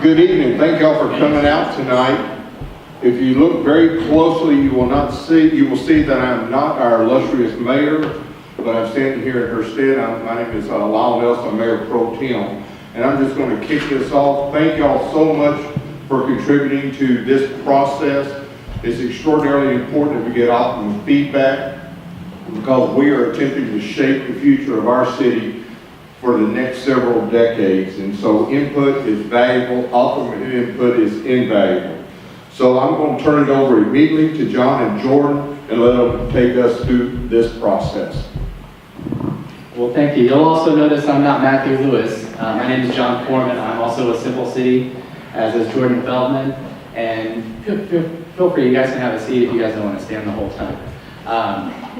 Good evening. Thank y'all for coming out tonight. If you look very closely, you will see that I'm not our illustrious mayor, but I'm standing here in her stead. My name is Lyle Nelson, Mayor Pro Tem, and I'm just going to kick this off. Thank y'all so much for contributing to this process. It's extraordinarily important that we get optimal feedback because we are attempting to shape the future of our city for the next several decades. And so input is valuable, optimal input is invaluable. So I'm going to turn it over immediately to John and Jordan and let them take us through this process. Well, thank you. You'll also notice I'm not Matthew Lewis. My name is John Foreman. I'm also with Simple City, as is Jordan Feldman. And feel free, you guys can have a seat if you guys don't want to stand the whole time.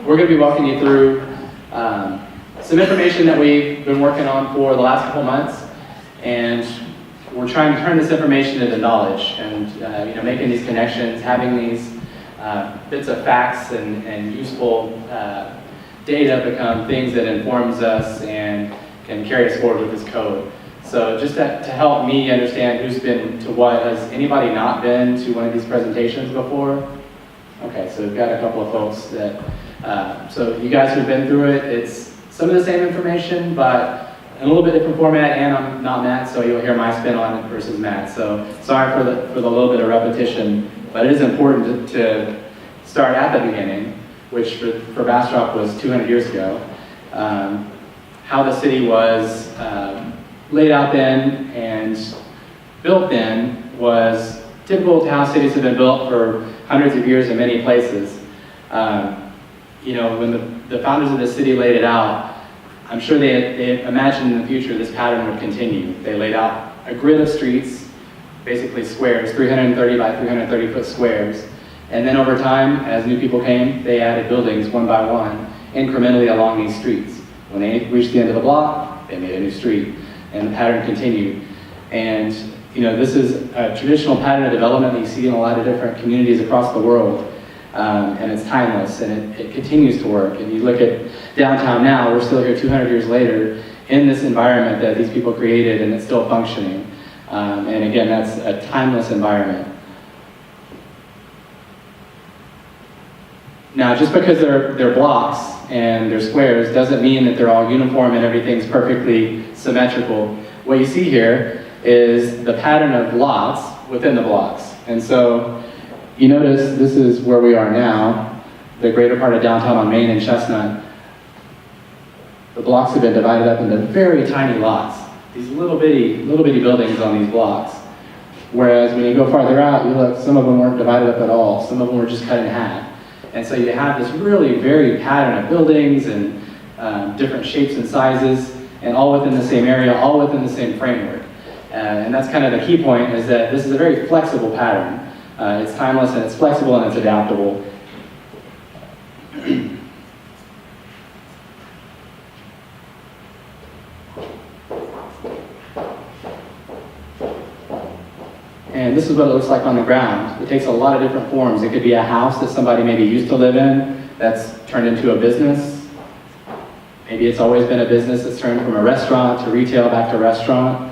We're going to be walking you through some information that we've been working on for the last couple months, and we're trying to turn this information into knowledge and making these connections, having these bits of facts and useful data become things that informs us and can carry us forward with this code. So just to help me understand who's been to what, has anybody not been to one of these presentations before? Okay, so we've got a couple of folks that, so you guys who've been through it, it's some of the same information, but in a little bit different format, and I'm not Matt, so you'll hear my spin on it versus Matt. So sorry for the little bit of repetition, but it is important to start at the beginning, which for Bastrop was 200 years ago. How the city was laid out then and built then was typical to how cities have been built for hundreds of years in many places. When the founders of the city laid it out, I'm sure they imagined in the future this pattern would continue. They laid out a grid of streets, basically squares, 330 by 330 foot squares. And then over time, as new people came, they added buildings one by one, incrementally along these streets. When they reached the end of the block, they made a new street, and the pattern continued. And this is a traditional pattern of development that you see in a lot of different communities across the world. And it's timeless, and it continues to work. And you look at downtown now, we're still here 200 years later in this environment that these people created, and it's still functioning. And again, that's a timeless environment. Now, just because they're blocks and they're squares doesn't mean that they're all uniform and everything's perfectly symmetrical. What you see here is the pattern of lots within the blocks. And so you notice this is where we are now, the greater part of downtown on Main and Chestnut. The blocks have been divided up into very tiny lots, these little bitty buildings on these blocks. Whereas when you go farther out, you look, some of them weren't divided up at all. Some of them were just cut in half. And so you have this really varied pattern of buildings and different shapes and sizes, and all within the same area, all within the same framework. And that's kind of the key point, is that this is a very flexible pattern. It's timeless and it's flexible and it's adaptable. And this is what it looks like on the ground. It takes a lot of different forms. It could be a house that somebody maybe used to live in that's turned into a business. Maybe it's always been a business that's turned from a restaurant to retail back to restaurant.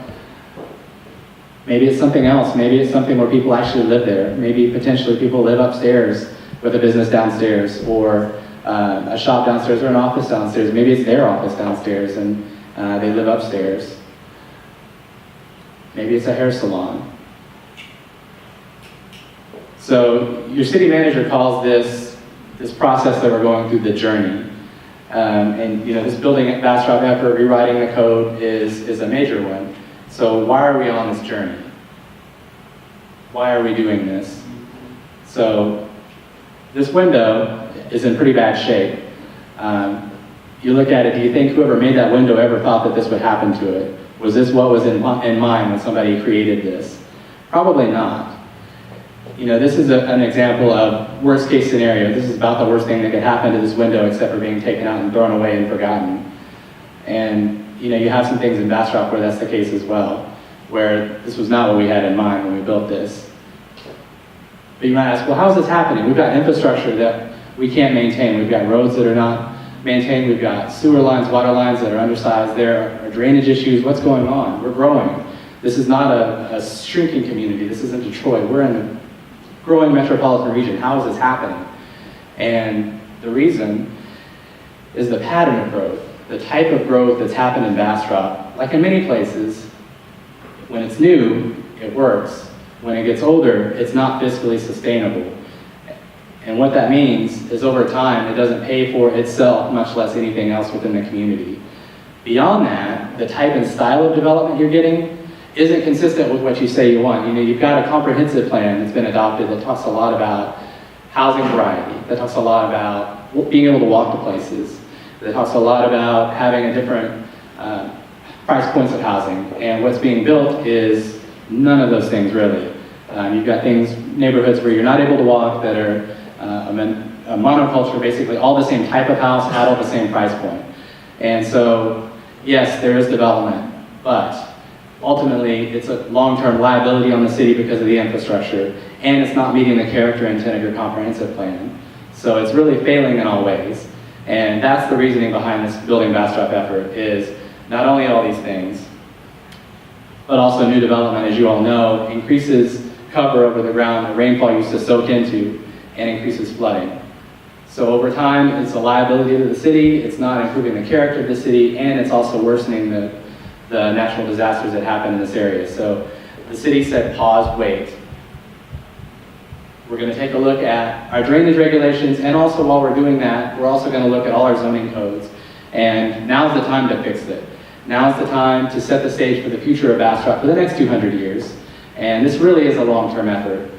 Maybe it's something else. Maybe it's something where people actually live there. Maybe potentially people live upstairs with a business downstairs, or a shop downstairs, or an office downstairs. Maybe it's their office downstairs and they live upstairs. Maybe it's a hair salon. So your city manager calls this process that we're going through the journey. And this building at Bastrop effort, rewriting the code, is a major one. So why are we on this journey? Why are we doing this? So this window is in pretty bad shape. You look at it, do you think whoever made that window ever thought that this would happen to it? Was this what was in mind when somebody created this? Probably not. This is an example of worst case scenario. This is about the worst thing that could happen to this window except for being taken out and thrown away and forgotten. And you have some things in Bastrop where that's the case as well, where this was not what we had in mind when we built this. But you might ask, well, how is this happening? We've got infrastructure that we can't maintain. We've got roads that are not maintained. We've got sewer lines, water lines that are undersized. There are drainage issues. What's going on? We're growing. This is not a shrinking community. This isn't Detroit. We're in a growing metropolitan region. How is this happening? And the reason is the pattern of growth, the type of growth that's happened in Bastrop. Like in many places, when it's new, it works. When it gets older, it's not fiscally sustainable. And what that means is over time, it doesn't pay for itself, much less anything else within the community. Beyond that, the type and style of development you're getting isn't consistent with what you say you want. You know, you've got a comprehensive plan that's been adopted that talks a lot about housing variety, that talks a lot about being able to walk to places, that talks a lot about having a different price points of housing. And what's being built is none of those things really. You've got neighborhoods where you're not able to walk that are a monoculture, basically all the same type of house at all the same price point. And so, yes, there is development, but ultimately it's a long-term liability on the city because of the infrastructure, and it's not meeting the character and intent of your comprehensive plan. So it's really failing in all ways. And that's the reasoning behind this Building Bastrop effort, is not only all these things, but also new development, as you all know, increases cover over the ground that rainfall used to soak into and increases flooding. So over time, it's a liability to the city, it's not improving the character of the city, and it's also worsening the natural disasters that happen in this area. So the city said, pause, wait. We're going to take a look at our drainage regulations, and also while we're doing that, we're also going to look at all our zoning codes. And now's the time to fix it. Now's the time to set the stage for the future of Bastrop for the next 200 years. And this really is a long-term effort.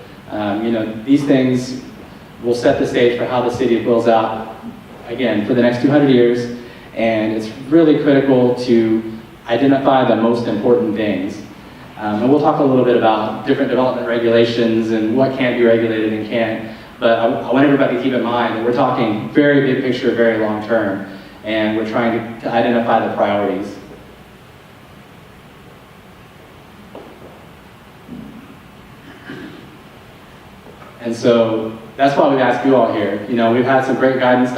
You know, these things will set the stage for how the city builds out, again, for the next 200 years. And it's really critical to identify the most important things. And we'll talk a little bit about different development regulations and what can be regulated and can't. But I want everybody to keep in mind that we're talking very big picture, very long term. And we're trying to identify the priorities. And so that's why we've asked you all here. You know, we've had some great guidance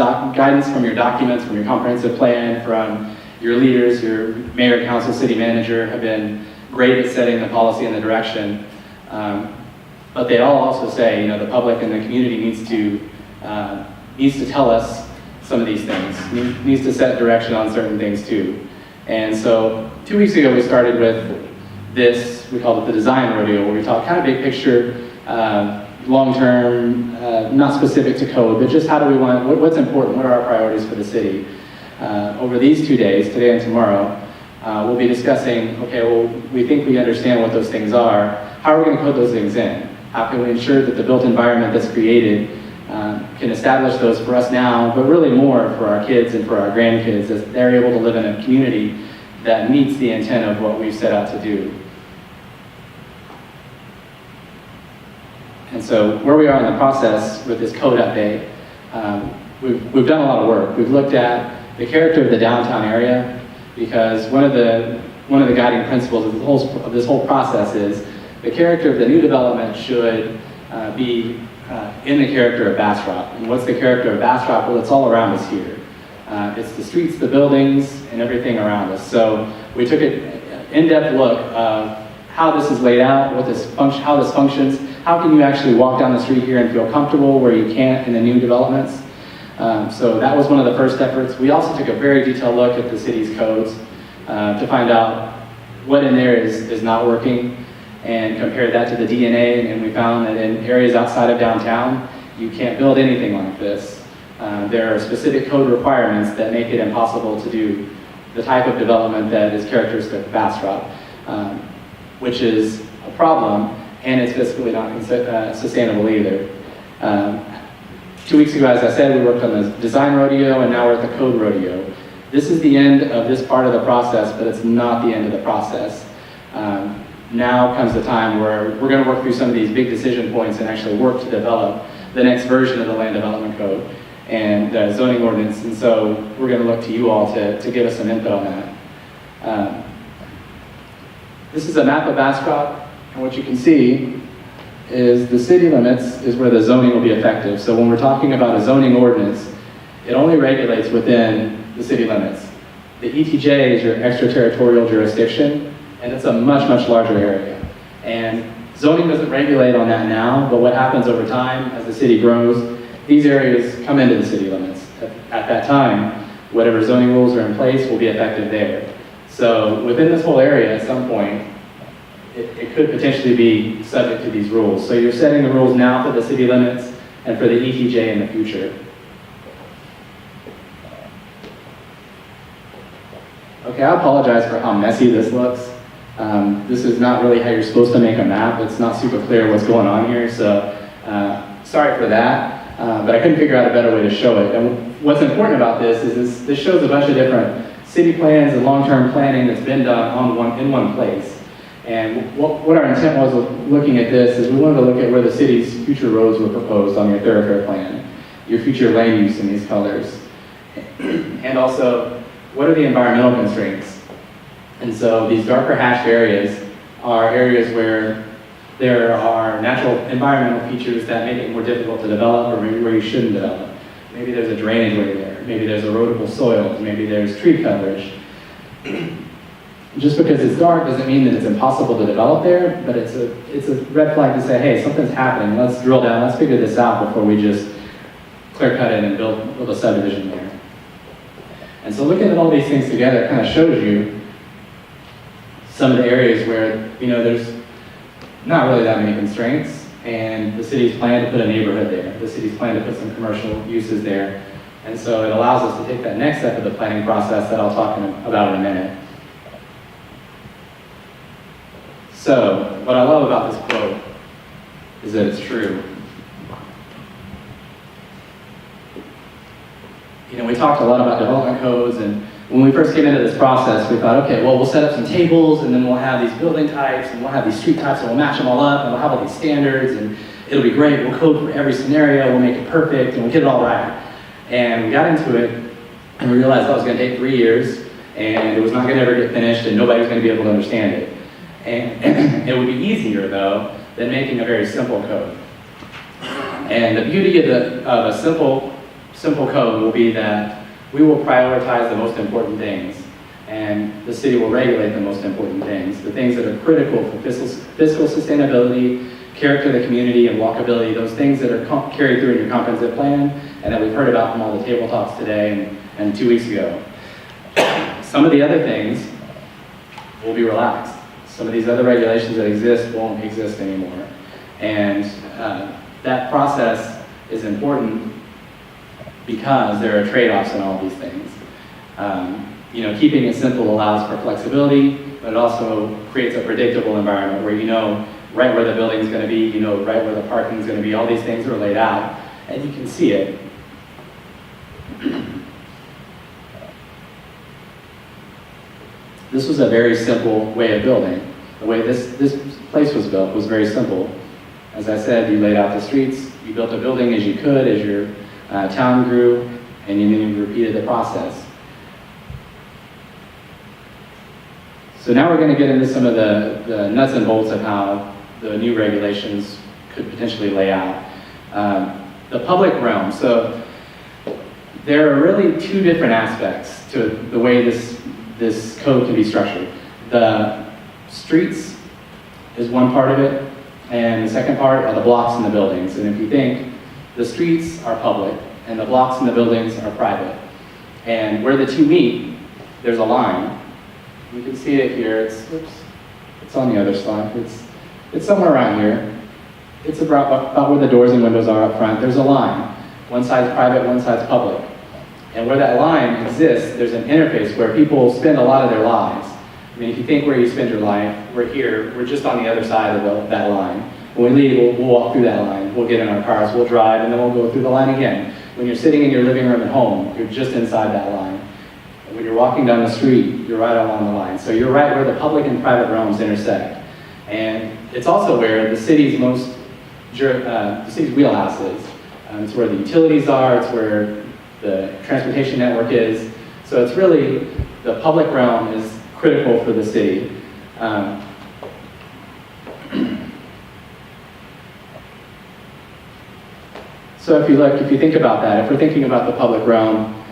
from your documents, from your comprehensive plan, from your leaders, your mayor, council, city manager have been great at setting the policy and the direction. But they all also say, you know, the public and the community needs to tell us some of these things, needs to set direction on certain things too. And so 2 weeks ago we started with this, we called it the design rodeo, where we talk kind of big picture, long-term, not specific to code, but just how do we want, what's important, what are our priorities for the city? Over these 2 days, today and tomorrow, we'll be discussing, okay, well, we think we understand what those things are. How are we going to code those things in? How can we ensure that the built environment that's created can establish those for us now, but really more for our kids and for our grandkids as they're able to live in a community that meets the intent of what we've set out to do. And so where we are in the process with this code update, we've done a lot of work. We've looked at the character of the downtown area, because one of the guiding principles of this whole process is the character of the new development should be in the character of Bastrop. And what's the character of Bastrop? Well, it's all around us here. It's the streets, the buildings, and everything around us. So we took an in-depth look of how this is laid out, how this functions. How can you actually walk down the street here and feel comfortable where you can't in the new developments? So that was one of the first efforts. We also took a very detailed look at the city's codes to find out what in there is not working, and compared that to the DNA, and we found that in areas outside of downtown, you can't build anything like this. There are specific code requirements that make it impossible to do the type of development that is characteristic of Bastrop, which is a problem, and it's fiscally not sustainable either. 2 weeks ago, as I said, we worked on the design rodeo, and now we're at the code rodeo. This is the end of this part of the process, but it's not the end of the process. Now comes the time where we're going to work through some of these big decision points and actually work to develop the next version of the land development code and the zoning ordinance. And so we're going to look to you all to give us some input on that. This is a map of Bastrop, and what you can see is the city limits is where the zoning will be effective. So when we're talking about a zoning ordinance, it only regulates within the city limits. The ETJ is your extraterritorial jurisdiction, And it's a much, much larger area. And zoning doesn't regulate on that now, but what happens over time as the city grows, these areas come into the city limits. At that time, whatever zoning rules are in place will be effective there. So within this whole area, at some point, it could potentially be subject to these rules. So you're setting the rules now for the city limits and for the ETJ in the future. Okay, I apologize for how messy this looks. This is not really how you're supposed to make a map. It's not super clear what's going on here, so sorry for that. But I couldn't figure out a better way to show it. And what's important about this is this shows a bunch of different city plans and long-term planning that's been done in one place. And what our intent was with looking at this is we wanted to look at where the city's future roads were proposed on your thoroughfare plan, your future land use in these colors, and also what are the environmental constraints. And so these darker hashed areas are areas where there are natural environmental features that make it more difficult to develop, or maybe where you shouldn't develop. Maybe there's a drainage way there, maybe there's erodible soils, maybe there's tree coverage. Just because it's dark doesn't mean that it's impossible to develop there, but it's a red flag to say, hey, something's happening, let's drill down, let's figure this out before we just clear cut it and build a subdivision there. And so looking at all these things together kind of shows you some of the areas where, there's not really that many constraints, and the city's planned to put a neighborhood there. The city's planned to put some commercial uses there. And so it allows us to take that next step of the planning process that I'll talk about in a minute. So, what I love about this quote is that it's true. We talked a lot about development codes, and when we first came into this process, we thought, okay, well, we'll set up some tables, and then we'll have these building types, and we'll have these street types, and we'll match them all up, and we'll have all these standards, and it'll be great. We'll code for every scenario, we'll make it perfect, and we'll get it all right. And we got into it, and we realized that was going to take 3 years, and it was not going to ever get finished, and nobody was going to be able to understand it. And it would be easier, though, than making a very simple code. And the beauty of a simple code will be that we will prioritize the most important things, and the city will regulate the most important things, the things that are critical for fiscal sustainability, character of the community, and walkability, those things that are carried through in your comprehensive plan, and that we've heard about from all the table talks today and 2 weeks ago. Some of the other things will be relaxed. Some of these other regulations that exist won't exist anymore. And that process is important because there are trade-offs in all these things. Keeping it simple allows for flexibility, but it also creates a predictable environment where you know right where the building is going to be, right where the parking is going to be, all these things are laid out, and you can see it. This was a very simple way of building. The way this place was built was very simple. As I said, you laid out the streets, you built a building as you could, as your town grew, and then you repeated the process. So now we're going to get into some of the nuts and bolts of how the new regulations could potentially lay out. The public realm. So there are really two different aspects to the way this code can be structured. The streets is one part of it, and the second part are the blocks and the buildings. And if you think, the streets are public, and the blocks and the buildings are private. And where the two meet, there's a line. You can see it here. It's on the other slide. It's somewhere around here. It's about where the doors and windows are up front. There's a line. One side's private, one side's public. And where that line exists, there's an interface where people spend a lot of their lives. I mean, if you think where you spend your life, we're here, we're just on the other side of that line. When we leave, we'll walk through that line. We'll get in our cars, we'll drive, and then we'll go through the line again. When you're sitting in your living room at home, you're just inside that line. And when you're walking down the street, you're right along the line. So you're right where the public and private realms intersect. And it's also where the city's wheelhouse is. It's where the utilities are, it's where the transportation network is. So it's really, the public realm is critical for the city. So if you think about that, if we're thinking about the public realm,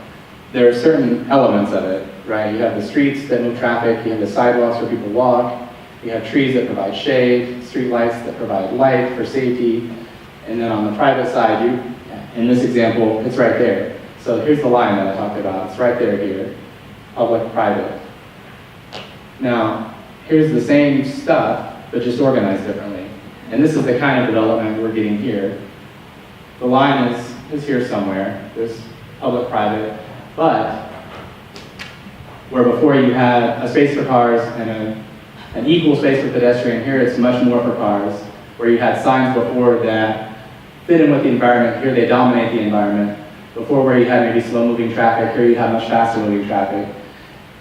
there are certain elements of it, right? You have the streets that move traffic, you have the sidewalks where people walk, you have trees that provide shade, street lights that provide light for safety, and then on the private side, in this example, it's right there. So here's the line that I talked about. It's right there here, public, private. Now, here's the same stuff, but just organized differently. And this is the kind of development we're getting here. The line is here somewhere. There's public, private, but where before you had a space for cars and an equal space for pedestrian, here it's much more for cars. Where you had signs before that fit in with the environment, here they dominate the environment. Before where you had maybe slow-moving traffic, here you have much faster-moving traffic.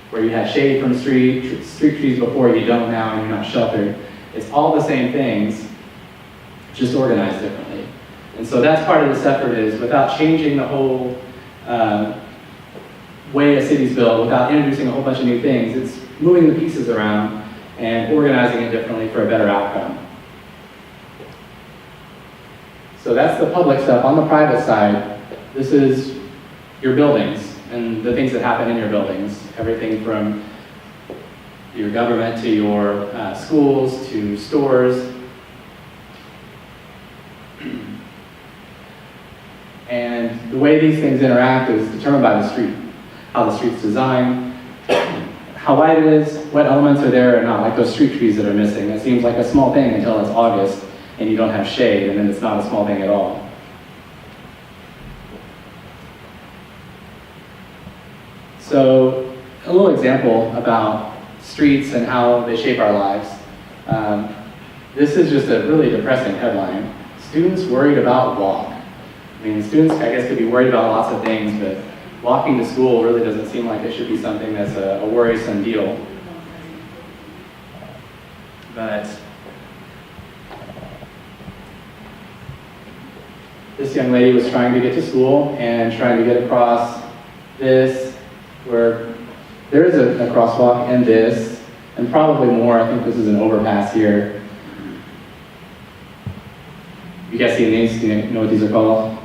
Where you had shade from street trees before, you don't now, and you're not sheltered. It's all the same things, just organized differently. And so that's part of this effort is, without changing the whole way a city's built, without introducing a whole bunch of new things, it's moving the pieces around and organizing it differently for a better outcome. So that's the public stuff. On the private side, this is your buildings and the things that happen in your buildings. Everything from your government to your schools to stores. And the way these things interact is determined by the street. How the street's designed, how wide it is, what elements are there or not, like those street trees that are missing. It seems like a small thing until it's August and you don't have shade, and then it's not a small thing at all. So, a little example about streets and how they shape our lives. This is just a really depressing headline. Students worried about walk. I mean, students, I guess, could be worried about lots of things, but walking to school really doesn't seem like it should be something that's a worrisome deal. But this young lady was trying to get to school and trying to get across this, where there is a crosswalk and this, and probably more. I think this is an overpass here. You guys see these? Do you know what these are called?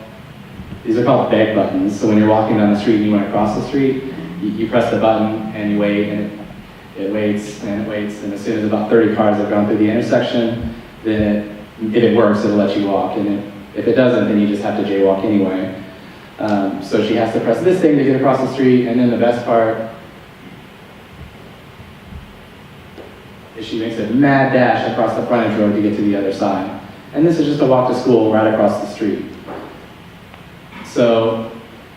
These are called beg buttons. So when you're walking down the street and you want to cross the street, you press the button and you wait, and it waits and it waits, and as soon as about 30 cars have gone through the intersection, then if it works, it'll let you walk, and if it doesn't, then you just have to jaywalk anyway. So she has to press this thing to get across the street, and then the best part is she makes a mad dash across the frontage road to get to the other side. And this is just a walk to school right across the street. So,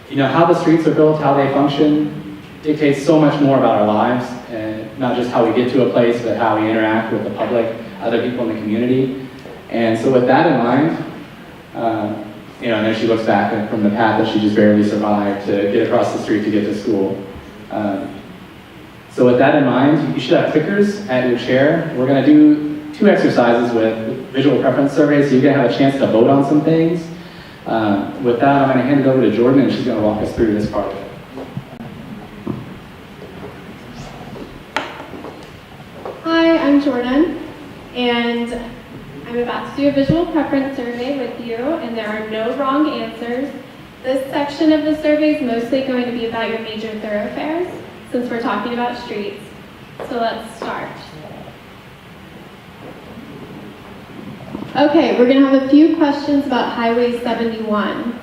how the streets are built, how they function, dictates so much more about our lives, and not just how we get to a place, but how we interact with the public, other people in the community. And so with that in mind, and then she looks back from the path that she just barely survived to get across the street to get to school. So with that in mind, you should have clickers at your chair. We're going to do 2 exercises with visual preference surveys, so you're going to have a chance to vote on some things. With that, I'm going to hand it over to Jordan, and she's going to walk us through this part of it. Hi, I'm Jordan, and I'm about to do a visual preference survey with you, and there are no wrong answers. This section of the survey is mostly going to be about your major thoroughfares, since we're talking about streets. So let's start. Okay, we're going to have a few questions about Highway 71.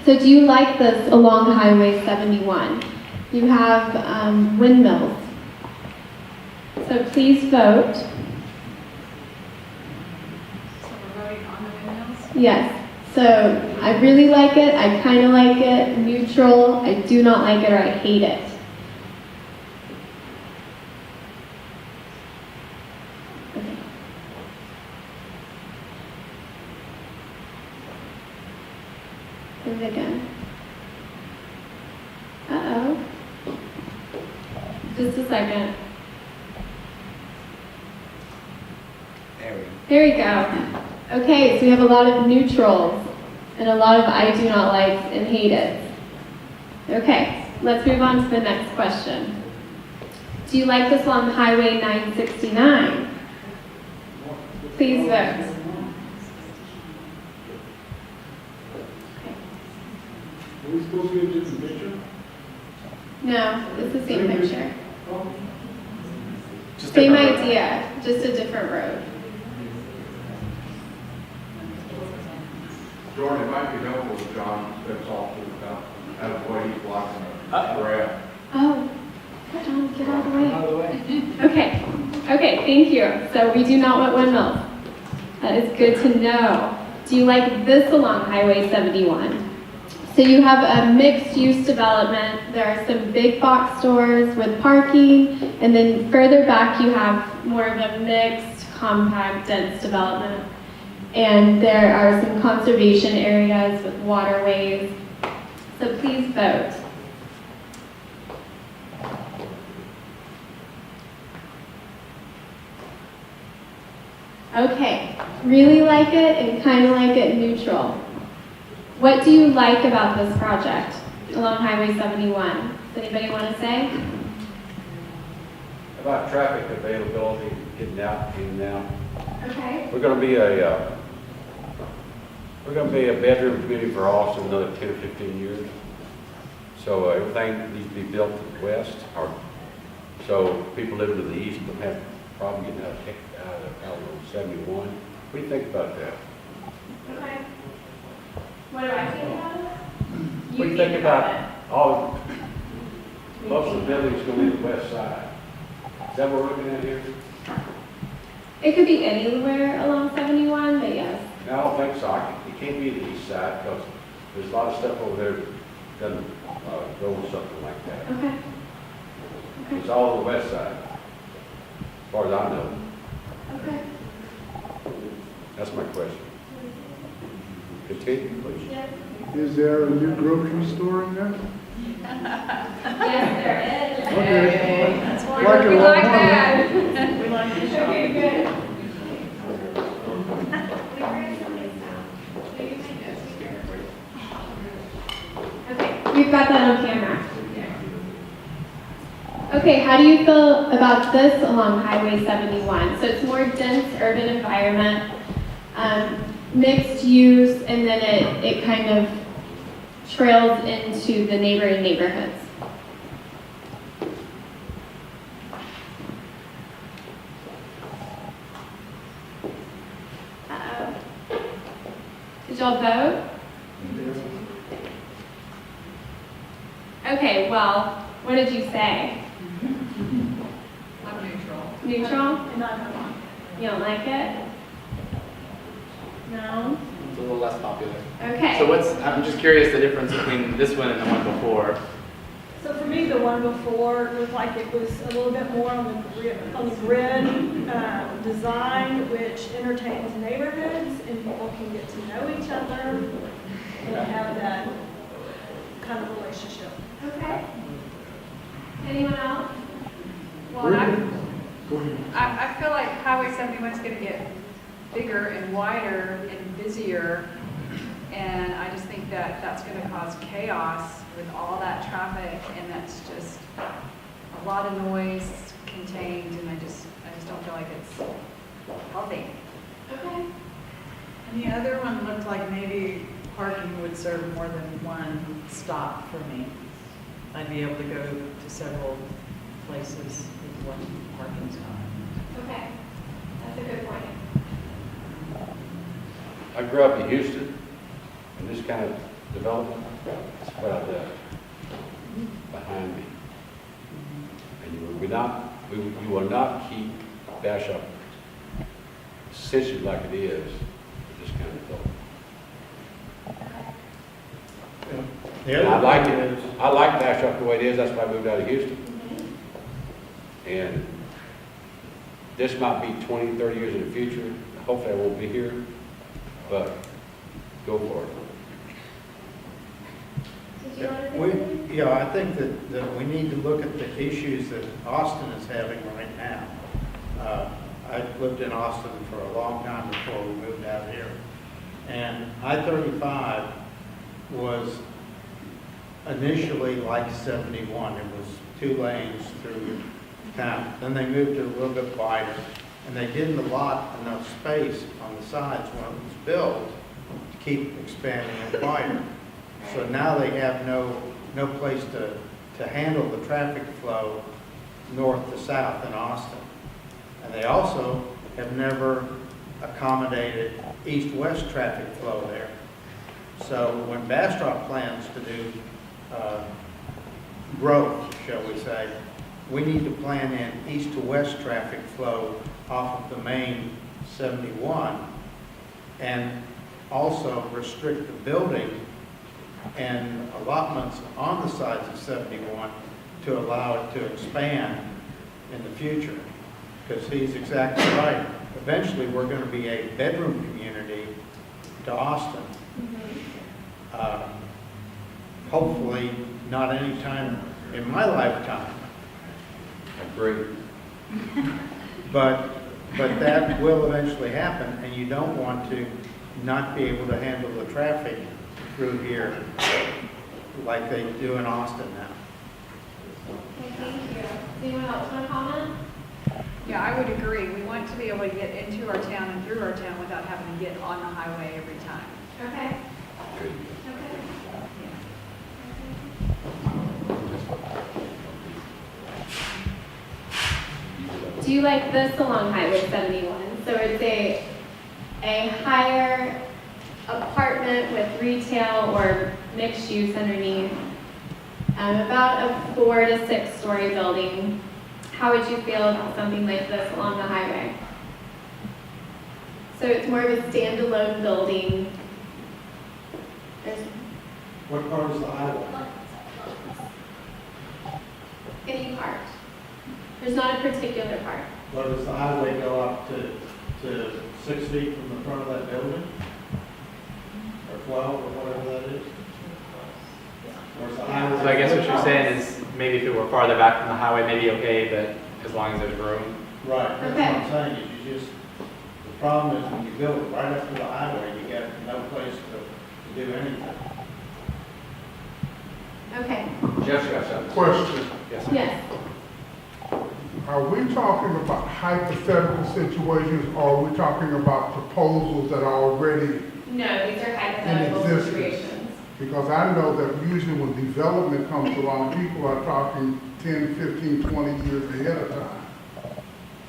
So do you like this along Highway 71? You have windmills. So please vote. So we're voting on the windmills? Yes. So I really like it, I kind of like it, neutral, I do not like it, or I hate it. Okay. And again. Uh-oh. Just a second. There we go. Okay, so we have a lot of neutrals and a lot of I do not likes and hate it. Okay, let's move on to the next question. Do you like this along Highway 969? Please vote. Are we supposed to get a different picture? No, it's the same picture. Just Same different road. idea, just a different road. Jordan, it might be helpful if John steps off to the top, out of the way, he's blocking the graph. Oh, John, get out of the way. Out of the way. Okay, okay, thank you. So we do not want windmills. That is good to know. Do you like this along Highway 71? So you have a mixed-use development. There are some big box stores with parking, and then further back you have more of a mixed, compact, dense development. And there are some conservation areas with waterways. So please vote. Okay, really like it and kind of like it neutral. What do you like about this project along Highway 71? Does anybody want to say? About traffic availability, getting out, in and out. Okay. We're gonna be a bedroom community for Austin another 10 or 15 years. So everything needs to be built to the west, or, so people living to the east don't have a problem getting out of 71. What do you think about that? Okay. What do I think about it? What do you think about all, most of the buildings gonna be the west side? Is that what we're looking at here? It could be anywhere along 71, but yes. No, I don't think so. It can't be the east side because there's a lot of stuff over there that doesn't go with something like that. Okay. It's all on the west side, as far as I know. Okay. That's my question. Continue, please. Yes. Is there a new grocery store in there? Yes, there is. Okay. That's why Like it we a like lot. that. We like the shop. Okay, good. Okay, we've got that on camera. Okay, how do you feel about this along Highway 71? So it's more dense urban environment, mixed use, and then it kind of trails into the neighboring neighborhoods. Uh-oh. Did y'all vote? Okay, well, what did you say? I'm neutral. Neutral? And I don't want. You don't like it? No? It's a little less popular. Okay. So I'm just curious the difference between this one and the one before. So for me, the one before looked like it was a little bit more on the grid design, which entertains neighborhoods and people can get to know each other and have that kind of relationship. Okay. Anyone else? Well, I Go ahead. I feel like Highway 71 is going to get bigger and wider and busier. And I just think that that's going to cause chaos with all that traffic, and that's just a lot of noise contained, and I just don't feel like it's healthy. Okay. And the other one looked like maybe parking would serve more than one stop for me. I'd be able to go to several places with one parking spot. Okay. That's a good point. I grew up in Houston, and this kind of development, it's what I left behind me. And you will not keep Bastrop essentially like it is with this kind of development. And I like it. I like Bastrop the way it is. That's why I moved out of Houston. And this might be 20, 30 years in the future. Hopefully I won't be here, but go for it. Did you want to say something? Yeah, I think that we need to look at the issues that Austin is having right now. I lived in Austin for a long time before we moved out here. And I-35 was initially like 71. It was 2 lanes through town. Then they moved it a little bit wider, and they didn't allot enough space on the sides when it was built to keep expanding it wider. So now they have no place to to handle the traffic flow north to south in Austin. And they also have never accommodated east-west traffic flow there. So when Bastrop plans to do growth, shall we say, we need to plan in east to west traffic flow off of the main 71 and also restrict the building and allotments on the sides of 71 to allow it to expand in the future. Because he's exactly right. Eventually, we're going to be a bedroom community to Austin. Hopefully, not any time in my lifetime. Agree. But that will eventually happen, and you don't want to not be able to handle the traffic through here like they do in Austin now. Okay, thank you. Does anyone else want to comment? Yeah, I would agree. We want to be able to get into our town and through our town without having to get on the highway every time. Okay. Good. Okay. Do you like this along Highway 71? So it's a higher apartment with retail or mixed use underneath, about a 4 to 6 story building. How would you feel about something like this along the highway? So it's more of a standalone building. There's What part is the highway? any part. There's not a particular part. Or does the highway go up to 6 feet from the front of that building? Or 12, or whatever that is? Or is the highway? So I guess what you're saying is maybe if it were farther back from the highway, maybe okay, but as long as there's room. Right, that's what I'm saying, is you just, the problem is when you build it right up to the highway, you got no place to do anything. Okay. Jeff's got something. Question, Yes. Yes. are we talking about hypothetical situations or are we talking about proposals that are already, No, these are hypothetical In existence. situations. because I know that usually when development comes along, people are talking 10, 15, 20 years ahead of time.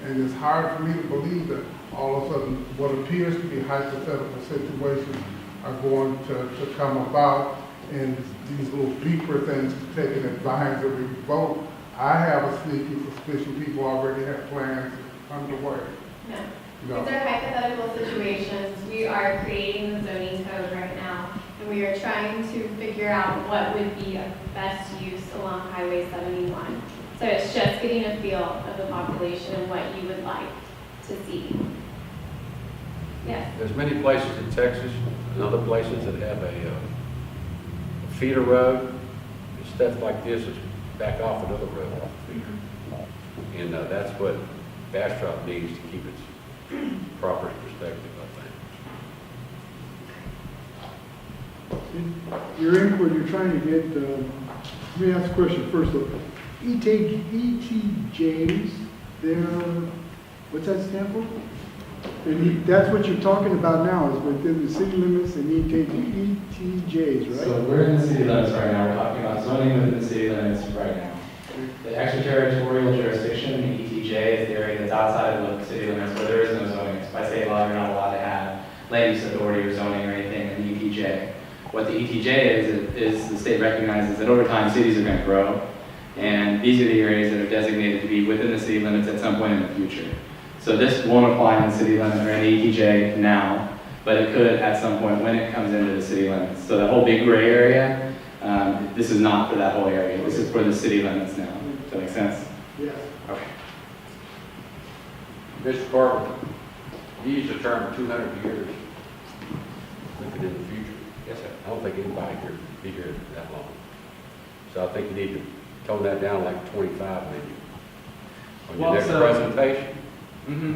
And it's hard for me to believe that all of a sudden what appears to be hypothetical situations are going to come about and these little beeper things taking advantage of a vote. I have a sneaky suspicion people already have plans underway. No. No. These are hypothetical situations. We are creating the zoning code right now, and we are trying to figure out what would be a best use along Highway 71. So it's just getting a feel of the population and what you would like to see. Yes. There's many places in Texas and other places that have a feeder road. And stuff like this is back off another road off the feeder. And that's what Bastrop needs to keep its proper perspective, I think. Your input, you're trying to get, let me ask a question first though. ETJs, they're, what's that stand for? And that's what you're talking about now, is within the city limits and ETJs, right? So we're in the city limits right now. We're talking about zoning within the city limits right now. The extraterritorial jurisdiction, the ETJ, is the area that's outside of the city limits where there is no zoning. So by state law, you're not allowed to have land use authority or zoning or anything in the ETJ. What the ETJ is the state recognizes that over time, cities are going to grow. And these are the areas that are designated to be within the city limits at some point in the future. So this won't apply in the city limit or in the ETJ now, but it could at some point when it comes into the city limits. So the whole big gray area, this is not for that whole area. This is for the city limits now. Does that make sense? Yes. Okay. Mr. Carver, you used the term 200 years. Looking in the future. Yes, sir. I don't think anybody here will be here that long. So I think you need to tone that down like 25 maybe. On your Well, next so- presentation. Mm-hmm.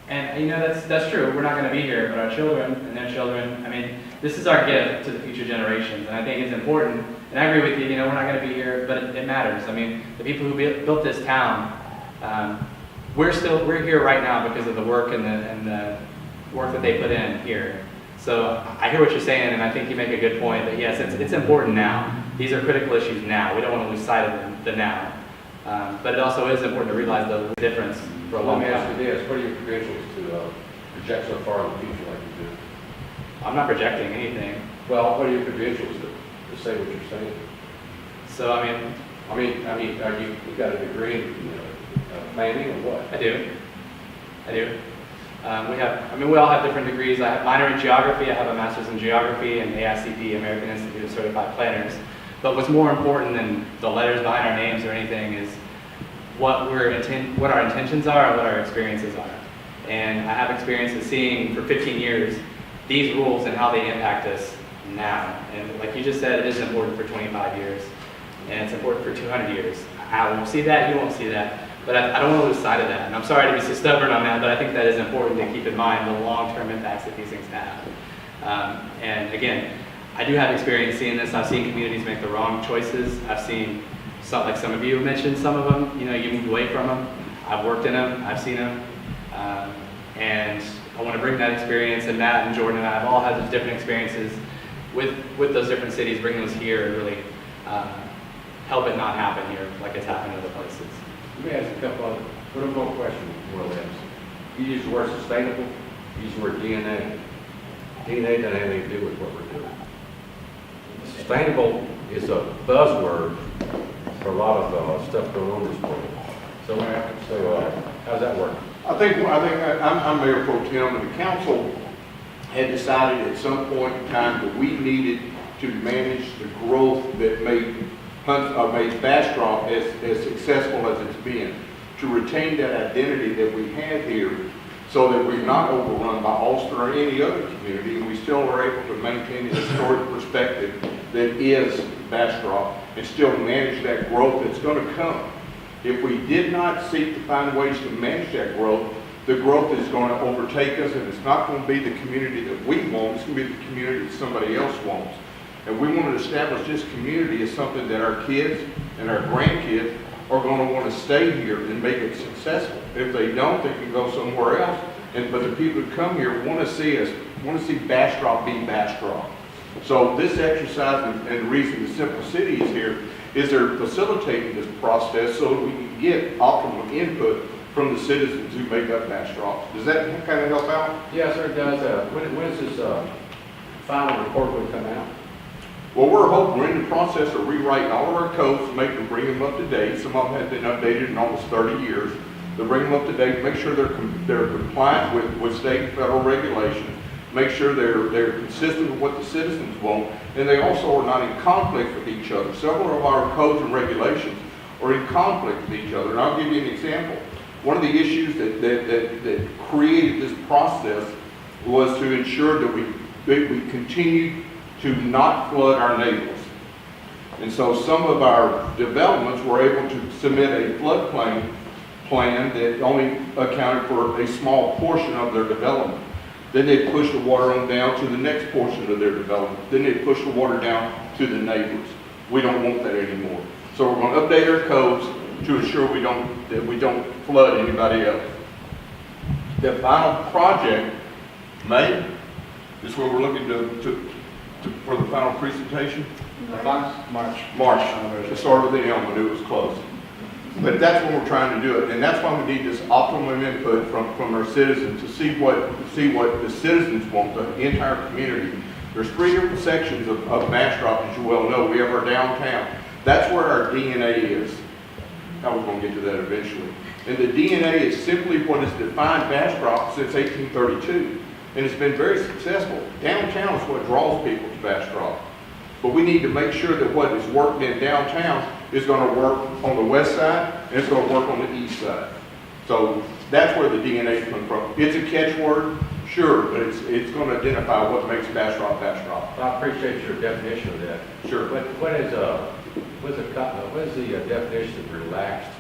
And you know, that's true. We're not going to be here, but our children and their children, I mean, this is our gift to the future generations. And I think it's important. And I agree with you, we're not going to be here, but it matters. I mean, the people who built this town, we're here right now because of the work and the work that they put in here. So I hear what you're saying, and I think you make a good point. But yes, it's important now. These are critical issues now. We don't want to lose sight of the now. But it also is important to realize the difference for a Let long me ask time. you this, what are your credentials to project so far in the future like you do? I'm not projecting anything. Well, what are your credentials to say what you're saying? So, I mean, Are you got a degree in planning or what? I do. We all have different degrees. I have minor in geography. I have a master's in geography and AICP, American Institute of Certified Planners. But what's more important than the letters behind our names or anything is what our intentions are and what our experiences are. And I have experience of seeing for 15 years these rules and how they impact us now. And like you just said, it is important for 25 years. And it's important for 200 years. I won't see that, you won't see that. But I don't want to lose sight of that. And I'm sorry to be so stubborn on that, but I think that is important to keep in mind the long-term impacts that these things have. And again, I do have experience seeing this. I've seen communities make the wrong choices. I've seen, like some of you mentioned some of them, you moved away from them. I've worked in them, I've seen them. And I want to bring that experience, and Matt and Jordan and I have all had those different experiences with those different cities, bring those here and really help it not happen here like it's happened in other places. Let me ask a couple other, one more question, more or less. You use the word sustainable, you use the word DNA. DNA doesn't have anything to do with what we're doing. Sustainable is a buzzword for a lot of stuff going on in this world. So how does that work? I'm Mayor Pro Tem, and the council had decided at some point in time that we needed to manage the growth that made Bastrop as successful as it's been, to retain that identity that we have here so that we're not overrun by Ulster or any other community, and we still are able to maintain the historic perspective that is Bastrop and still manage that growth that's going to come. If we did not seek to find ways to manage that growth, the growth is going to overtake us, and it's not going to be the community that we want, it's going to be the community that somebody else wants. And we want to establish this community as something that our kids and our grandkids are going to want to stay here and make it successful. If they don't, they can go somewhere else. But the people that come here want to see Bastrop be Bastrop. So this exercise and the reason the Simple City is here is they're facilitating this process so that we can get optimal input from the citizens who make up Bastrop. Does that kind of help out? Yes, sir, it does. When is this final report going to come out? Well, we're in the process of rewriting all of our codes to bring them up to date. Some of them have been updated in almost 30 years. To bring them up to date, make sure they're compliant with state and federal regulations, make sure they're consistent with what the citizens want, and they also are not in conflict with each other. Several of our codes and regulations are in conflict with each other, and I'll give you an example. One of the issues that created this process was to ensure that we continue to not flood our neighbors. And so some of our developments were able to submit a floodplain plan that only accounted for a small portion of their development. Then they push the water on down to the next portion of their development. Then they push the water down to the neighbors. We don't want that anymore. So we're going to update our codes to ensure that we don't flood anybody else. The final project, May, is where we're looking for the final presentation. March. It started with the M, but it was close. But that's when we're trying to do it, and that's why we need this optimum input from our citizens to see what the citizens want, the entire community. There's 3 different sections of Bastrop, as you well know. We have our downtown. That's where our DNA is. I was going to get to that eventually. And the DNA is simply what has defined Bastrop since 1832, and it's been very successful. Downtown is what draws people to Bastrop. But we need to make sure that what is worked in downtown is going to work on the west side, and it's going to work on the east side. So that's where the DNA comes from. It's a catchword, sure, but it's going to identify what makes Bastrop Bastrop. I appreciate your definition of that. Sure. What is the definition of relaxed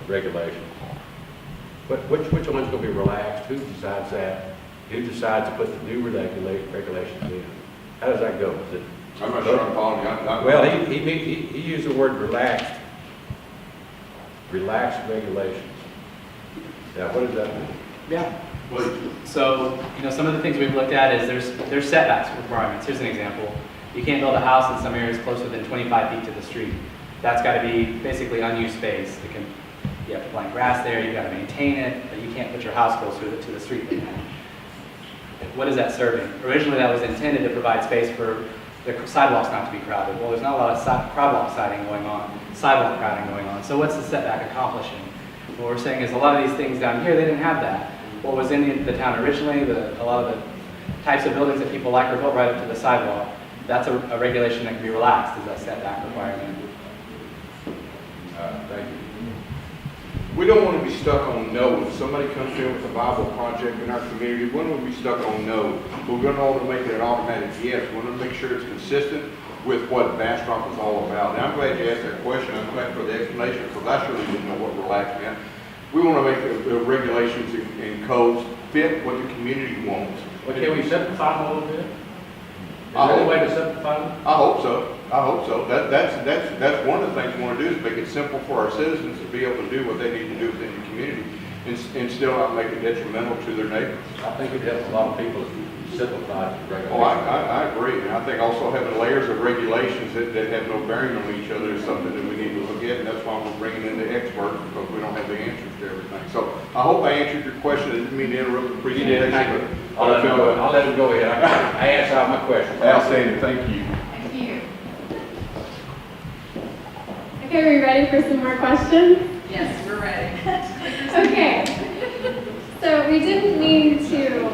regulations? Which one's going to be relaxed? Who decides that? Who decides to put the new regulations in? How does that go? Is it, I'm not sure I'm following you. well, he used the word relaxed regulations. Now, what does that mean? Yeah. So, some of the things we've looked at is there's setbacks requirements. Here's an example. You can't build a house in some areas closer than 25 feet to the street. That's got to be basically unused space. You have to plant grass there, you've got to maintain it, but you can't put your house close to the street. What is that serving? Originally, that was intended to provide space for the sidewalks not to be crowded. Well, there's not a lot of sidewalk crowding going on. So what's the setback accomplishing? What we're saying is a lot of these things down here, they didn't have that. What was in the town originally, a lot of the types of buildings that people like are built right up to the sidewalk. That's a regulation that can be relaxed, is that setback requirement. Thank you. We don't want to be stuck on no. If somebody comes in with a viable project in our community, we don't want to be stuck on no. We're going to want to make it an automatic yes. We want to make sure it's consistent with what Bastrop is all about. And I'm glad you asked that question. I'm glad for the explanation because I surely didn't know what we're lacking at. We want to make the regulations and codes fit what the community wants. Well, can we simplify them a little bit? Is there any way to simplify them? I hope so. That's one of the things we want to do is make it simple for our citizens to be able to do what they need to do within the community and still not make it detrimental to their neighbors. I think it helps a lot of people to simplify the regulations. Oh, I agree. And I think also having layers of regulations that have no bearing on each other is something that we need to look at, and that's why we're bringing in the experts, because we don't have the answers to everything. So I hope I answered your question. I didn't mean to interrupt the You did, presentation. thank you. I'll let him go ahead. I answered all my questions. Outstanding, thank you. Thank you. Okay, are you ready for some more questions? Yes, we're ready. Okay. So we didn't mean to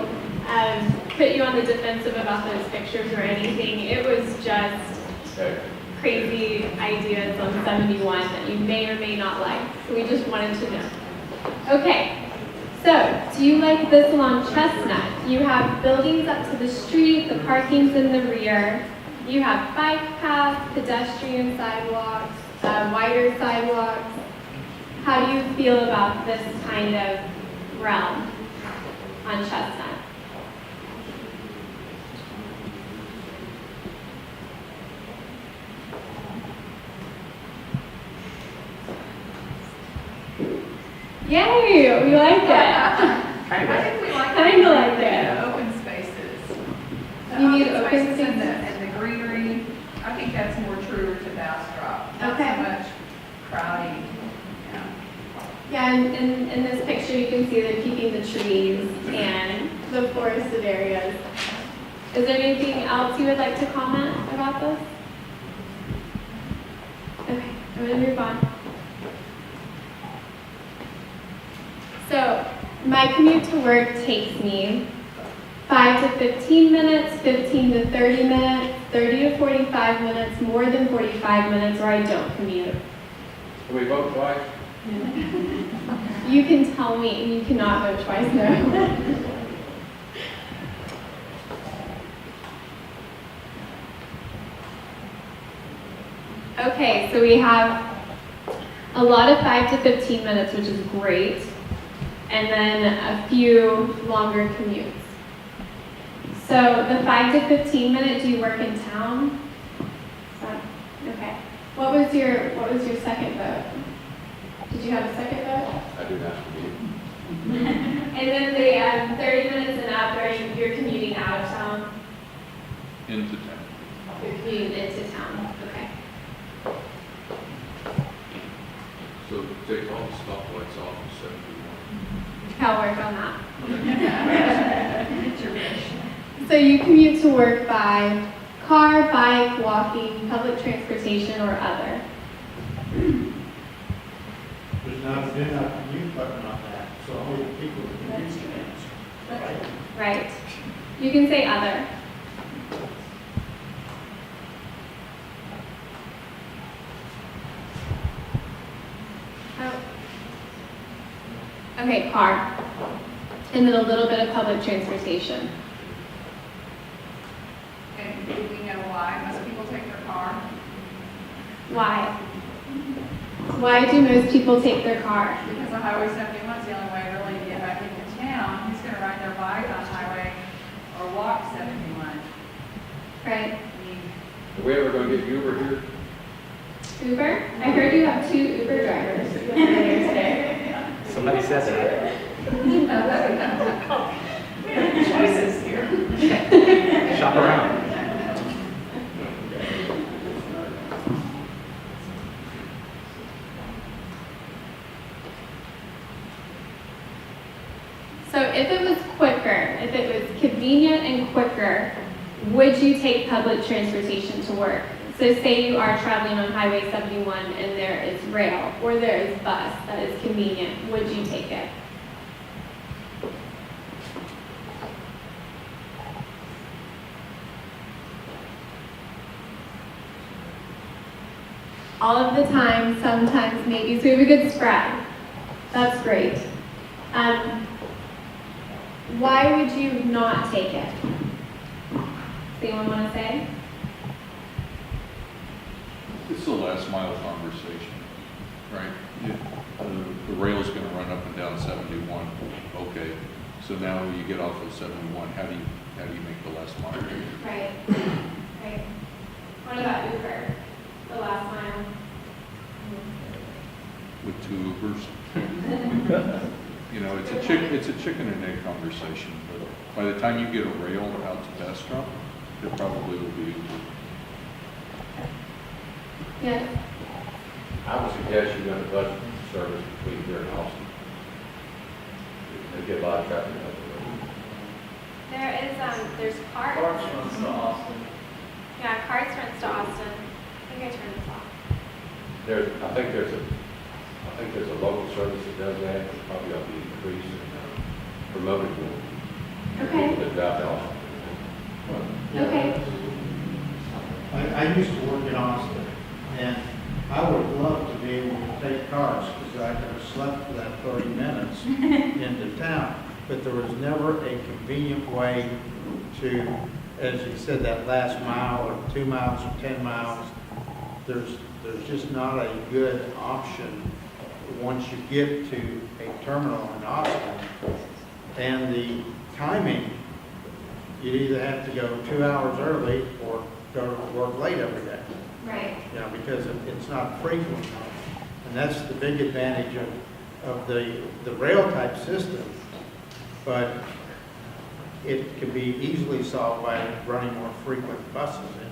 put you on the defensive about those pictures or anything. It was just Okay. crazy ideas on 71 that you may or may not like. So we just wanted to know. Okay. So, do you like this along Chestnut? You have buildings up to the street, the parking's in the rear. You have bike paths, pedestrian sidewalks, wider sidewalks. How do you feel about this kind of realm on Chestnut? Yay, we like it. I think we like. Kinda like it. The open spaces. The You need open and spaces? and the greenery. I think that's more true to Bastrop. Not Okay. so much crowding. Yeah. Yeah, and in this picture, you can see they're keeping the trees and the forested areas. Is there anything else you would like to comment about this? Okay, I'm gonna move on. So, my commute to work takes me 5 to 15 minutes, 15 to 30 minutes, 30 to 45 minutes, more than 45 minutes, or I don't commute. Can we vote twice? You can tell me, and you cannot vote twice, no. Okay, so we have a lot of 5 to 15 minutes, which is great, and then a few longer commutes. So the 5 to 15 minute, do you work in town? Okay. What was your second vote? Did you have a second vote? I do not believe. And then the 30 minutes and up, you're commuting out of town? Into town. You're commuting into town, okay. So take all the stoplights off of 71. I'll work on that. So you commute to work by car, bike, walking, public transportation, or other? There's not a commute button on that, so only people can use it. Right? Right. You can say other. Oh. Okay, car. And then a little bit of public transportation. And do we know why most people take their car? Why? Why do most people take their car? Because on Highway 71 is the only way really to get back into town. Who's gonna ride their bike on highway or walk 71? Right. I mean, Are we ever going to get Uber here? Uber? I heard you have 2 Uber drivers earlier today. Somebody said that. we have choices here. Shop around. convenient and quicker, would you take public transportation to work? So say you are traveling on Highway 71 and there is rail or there is bus that is convenient, would you take it? All of the time, sometimes maybe, so we have a good spread. That's great. Why would you not take it? Does anyone want to say? It's the last mile conversation, right? The rail's gonna run up and down 71, okay. So now when you get off of 71, how do you make the last mile? Right, right. What about Uber, the last mile? With 2 Ubers? You know, it's a chicken and egg conversation, but by the time you get a rail out to Bastrop, there probably will be Uber. Yes. I would suggest you go to bus service between here and Austin. They get a lot of traffic out There's carts. Carts runs to Austin. Yeah, carts runs to Austin. I think I turned this off. there. I think there's a local service that does that. It probably ought to be increased and promoted more. Okay. People that drive to Austin. Okay. I used to work in Austin, and I would love to be able to take cars, because I could have slept for that 30 minutes into town. But there was never a convenient way to, as you said, that last mile, or 2 miles, or 10 miles. There's just not a good option once you get to a terminal in Austin. And the timing, you either have to go 2 hours early or go to work late every day. Right. You know, because it's not frequent. And that's the big advantage of the rail type system. But it can be easily solved by running more frequent buses in.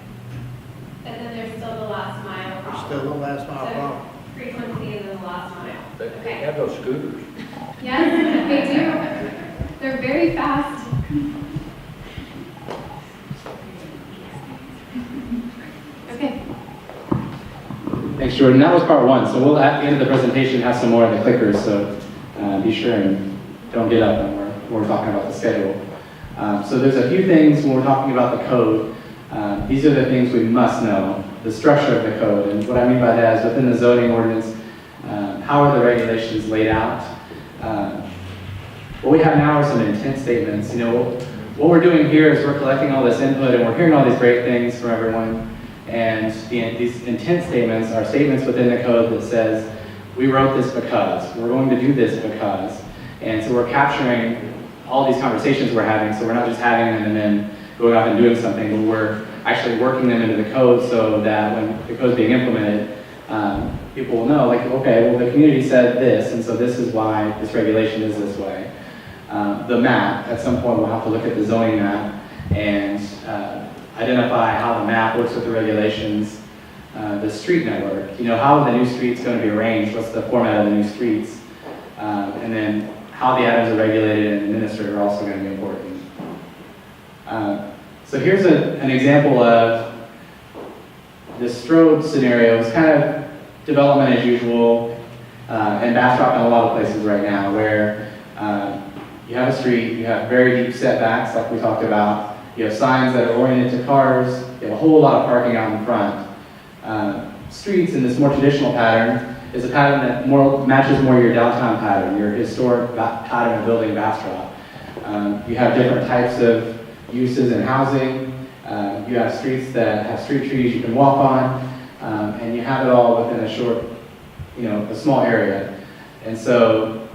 And then there's still the last mile There's problem. still the last mile So problem. frequency is in the last mile. They Okay. have those scooters. Yes, they do. They're very fast. Okay. Thanks, Jordan. That was part 1. So we'll, at the end of the presentation, have some more of the clickers. So be sure and don't get up when we're talking about the schedule. So there's a few things when we're talking about the code. These are the things we must know. The structure of the code. And what I mean by that is within the zoning ordinance, how are the regulations laid out? What we have now are some intent statements. You know, what we're doing here is we're collecting all this input and we're hearing all these great things from everyone. And these intent statements are statements within the code that says, we wrote this because, we're going to do this because. And so we're capturing all these conversations we're having, so we're not just having them and then going off and doing something, but we're actually working them into the code so that when the code's being implemented, people will know, like, okay, well, the community said this, and so this is why this regulation is this way. The map, at some point we'll have to look at the zoning map and identify how the map works with the regulations, the street network. You know, how are the new streets going to be arranged? What's the format of the new streets? And then how the items are regulated and administered are also going to be important. So here's an example of the Strode scenario. It's kind of development as usual in Bastrop and a lot of places right now where you have a street, you have very deep setbacks like we talked about, you have signs that are oriented to cars, you have a whole lot of parking out in front. Streets in this more traditional pattern is a pattern that matches more your downtown pattern, your historic pattern of building Bastrop. You have different types of uses in housing. You have streets that have street trees you can walk on, and you have it all within a short, a small area. And so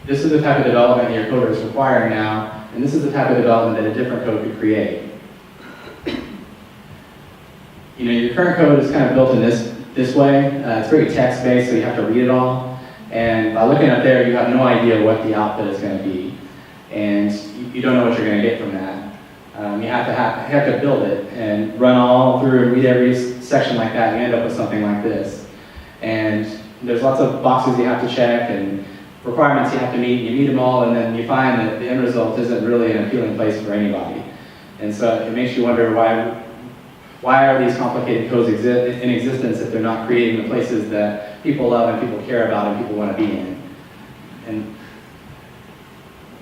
this is the type of development that your code is requiring now, and this is the type of development that a different code could create. Your current code is kind of built in this way. It's very text-based, so you have to read it all. And by looking up there, you have no idea what the output is going to be. And you don't know what you're going to get from that. You have to build it and run all through and read every section like that, and you end up with something like this. And there's lots of boxes you have to check, and requirements you have to meet, you meet them all, and then you find that the end result isn't really an appealing place for anybody. And so it makes you wonder why are these complicated codes in existence if they're not creating the places that people love and people care about and people want to be in. And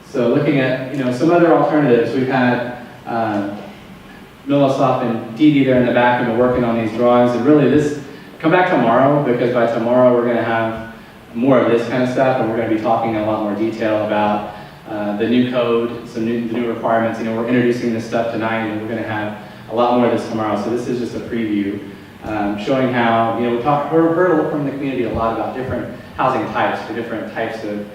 so looking at some other alternatives, we've had Miloslav and Didi there in the back and we're working on these drawings. And really come back tomorrow, because by tomorrow we're going to have more of this kind of stuff, and we're going to be talking in a lot more detail about the new code, the new requirements. We're introducing this stuff tonight, and we're going to have a lot more of this tomorrow. So this is just a preview, showing how we've heard from the community a lot about different housing types for different types of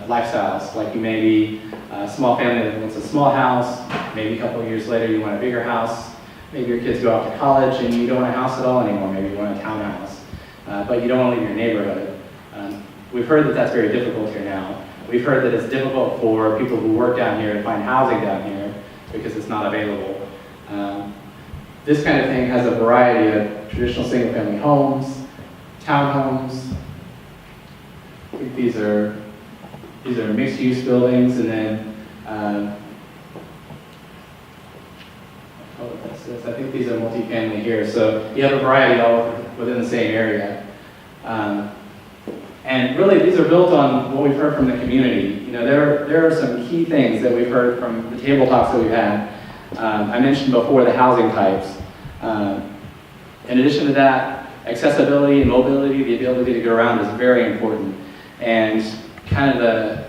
lifestyles. Like you may be a small family that wants a small house. Maybe a couple of years later you want a bigger house. Maybe your kids go off to college and you don't want a house at all anymore. Maybe you want a townhouse, but you don't want to leave your neighborhood. We've heard that that's very difficult here now. We've heard that it's difficult for people who work down here to find housing down here because it's not available. This kind of thing has a variety of traditional single-family homes, townhomes. I think these are mixed-use buildings, and then I think these are multifamily here. So you have a variety all within the same area. And really, these are built on what we've heard from the community. There are some key things that we've heard from the table talks that we've had. I mentioned before the housing types. In addition to that, accessibility and mobility, the ability to get around, is very important. And kind of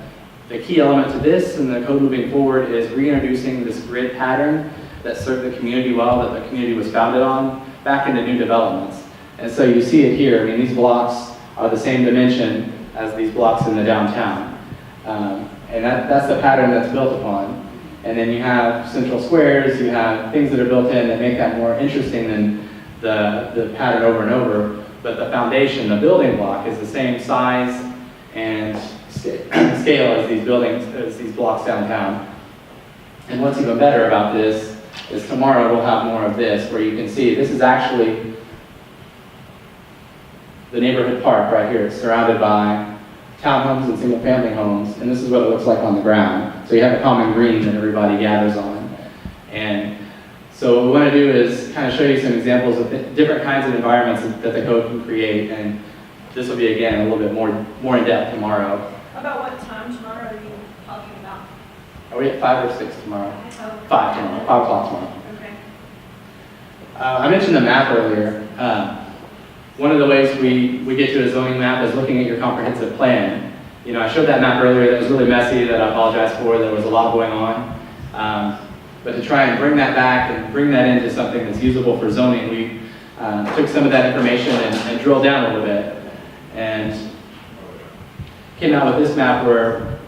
the key element to this and the code moving forward is reintroducing this grid pattern that served the community well, that the community was founded on, back into new developments. And so you see it here. These blocks are the same dimension as these blocks in the downtown. And that's the pattern that's built upon. And then you have central squares, you have things that are built in that make that more interesting than the pattern over and over. But the foundation, the building block, is the same size and scale as these blocks downtown. And what's even better about this is tomorrow we'll have more of this, where you can see this is actually the neighborhood park right here. It's surrounded by townhomes and single-family homes, and this is what it looks like on the ground. So you have a common green that everybody gathers on. And so what we want to do is kind of show you some examples of different kinds of environments that the code can create, and this will be, again, a little bit more in depth tomorrow. About what time tomorrow are you talking about? Are we at 5 or 6 tomorrow? Oh. 5 tomorrow, 5 o'clock tomorrow. Okay. I mentioned the map earlier. One of the ways we get to a zoning map is looking at your comprehensive plan. I showed that map earlier that was really messy, that I apologize for. There was a lot going on. But to try and bring that back and bring that into something that's usable for zoning, we took some of that information and drilled down a little bit. And came out with this map where,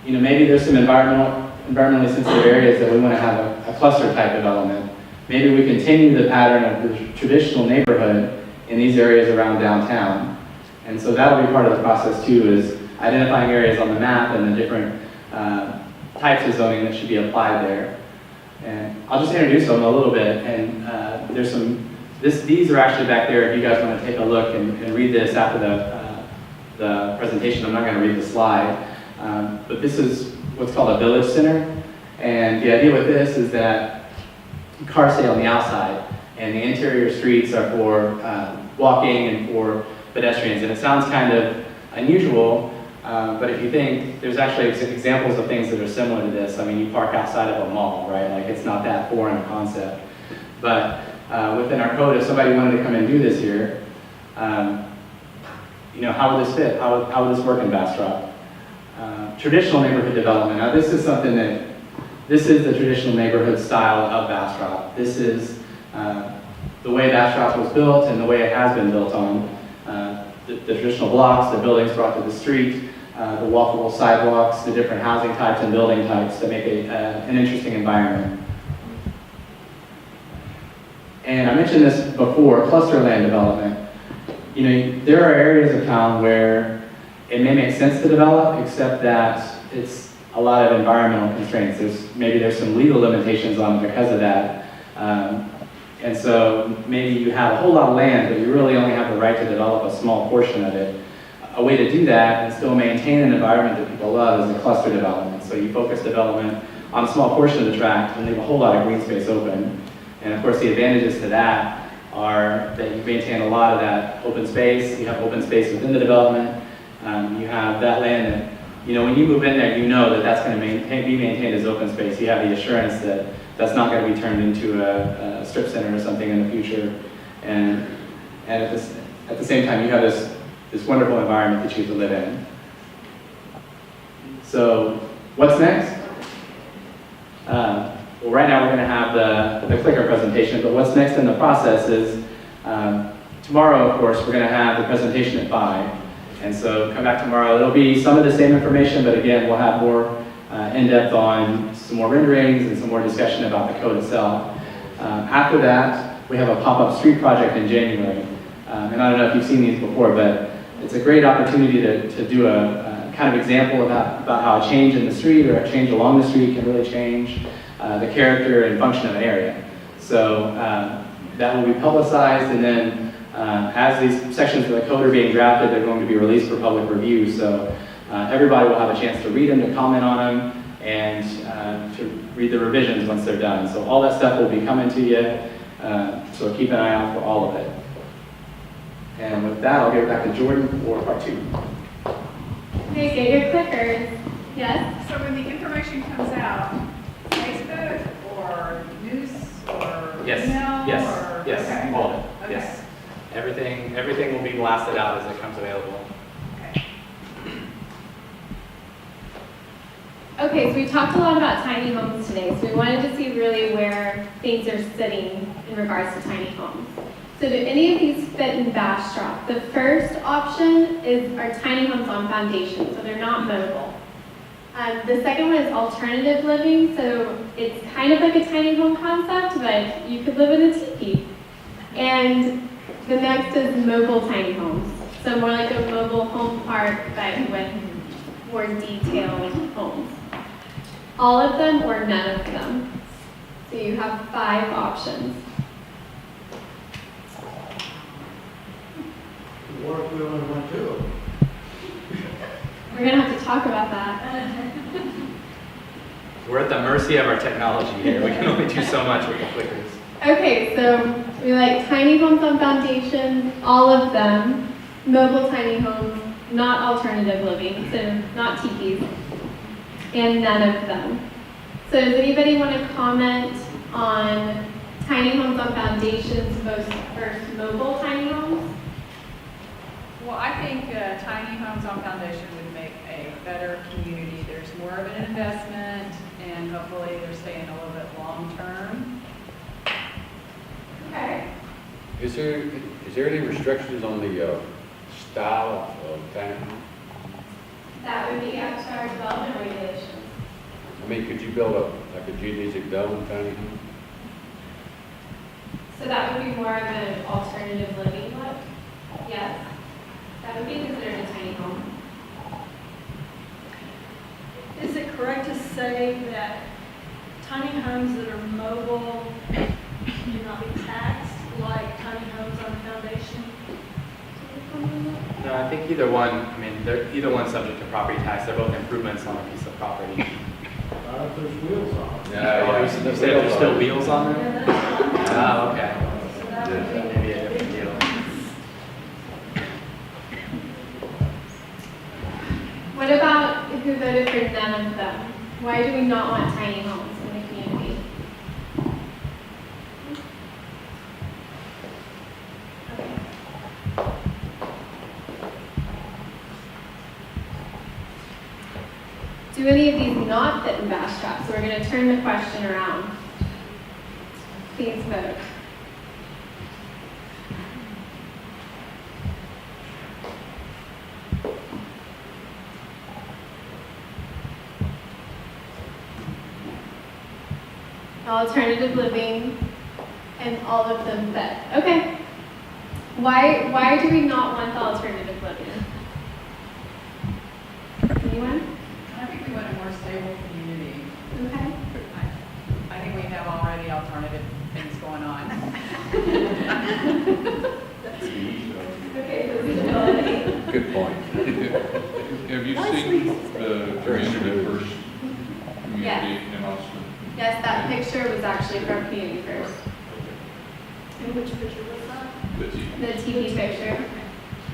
maybe there's some environmentally sensitive areas that we want to have a cluster type development. Maybe we continue the pattern of the traditional neighborhood in these areas around downtown. And so that'll be part of the process too, is identifying areas on the map and the different types of zoning that should be applied there. And I'll just introduce them a little bit. And there's these are actually back there if you guys want to take a look and read this after the presentation. I'm not going to read the slide. But this is what's called a village center. And the idea with this is that cars stay on the outside, and the interior streets are for walking and for pedestrians. And it sounds kind of unusual, but if you think, there's actually examples of things that are similar to this. You park outside of a mall, right? Like, it's not that foreign a concept. But within our code, if somebody wanted to come and do this here, how would this fit? How would this work in Bastrop? Traditional neighborhood development. Now, this is the traditional neighborhood style of Bastrop. This is the way Bastrop was built and the way it has been built on. The traditional blocks, the buildings brought to the street, the walkable sidewalks, the different housing types and building types that make an interesting environment. And I mentioned this before, cluster land development. There are areas of town where it may make sense to develop, except that it's a lot of environmental constraints. There's some legal limitations on it because of that. And so maybe you have a whole lot of land, but you really only have the right to develop a small portion of it. a way to do that and still maintain an environment that people love is a cluster development. So you focus development on a small portion of the tract and leave a whole lot of green space open. And of course, the advantages to that are that you maintain a lot of that open space. You have open space within the development. You have that land that, when you move in there, you know that that's going to be maintained as open space. You have the assurance that that's not going to be turned into a strip center or something in the future. And at the same time, you have this wonderful environment that you get to live in. So what's next? Well, right now we're going to have the clicker presentation, but what's next in the process is tomorrow, of course, we're going to have the presentation at 5. And so come back tomorrow. It'll be some of the same information, but again, we'll have more in-depth on some more renderings and some more discussion about the code itself. After that, we have a pop-up street project in January. And I don't know if you've seen these before, but it's a great opportunity to do a kind of example about how a change in the street or a change along the street can really change the character and function of an area. So that will be publicized, and then as these sections of the code are being drafted, they're going to be released for public review. So everybody will have a chance to read them, to comment on them, and to read the revisions once they're done. So all that stuff will be coming to you, so keep an eye out for all of it. And with that, I'll give it back to Jordan for part 2. Okay, get your clickers. Yes? So when the information comes out, Facebook or news or Yes, email yes, or? yes, Okay. all of it, Okay. yes. Everything will be blasted out as it comes available. Okay. Okay, so we talked a lot about tiny homes today, so we wanted to see really where things are sitting in regards to tiny homes. So do any of these fit in Bastrop? The first option are tiny homes on foundations, so they're not mobile. The second one is alternative living, so it's kind of like a tiny home concept, but you could live in a teepee. And the next is mobile tiny homes, so more like a mobile home park, but with more detailed homes. All of them or none of them. So you have 5 options. What if we only went 2 of them? We're gonna have to talk about that. We're at the mercy of our technology here. We can only do so much with the clickers. Okay, so we like tiny homes on foundations, all of them, mobile tiny homes, not alternative living, so not teepees, and none of them. So does anybody want to comment on tiny homes on foundations versus mobile tiny homes? Well, I think tiny homes on foundation would make a better community. There's more of an investment, and hopefully they're staying a little bit long-term. Okay. Is there any restrictions on the style of tiny home? That would be up to our development regulations. I mean, could you build like a geodesic dome tiny home? So that would be more of an alternative living look? Yes. That would be considered a tiny home. Is it correct to say that tiny homes that are mobile do not be taxed like tiny homes on foundation? No, I think either one, either one's subject to property tax. They're both improvements on a piece of property. There's wheels on it. Oh, you said there's still wheels on there? Yeah, that's fine. Oh, okay. So that would be Maybe a different deal. What about who voted for none of them? Why do we not want tiny homes in the community? Do any of these not fit in Bastrop? So we're going to turn the question around. Please vote. Alternative living, and all of them fit. Okay. Why do we not want the alternative living? Anyone? I think we want a more stable community. Okay. I think we have already alternative things going on. Okay, so stability. Could good point. Have you seen the community first community in Austin? Yes, that picture was actually from Community First. And which picture was that? The TV. The TV picture.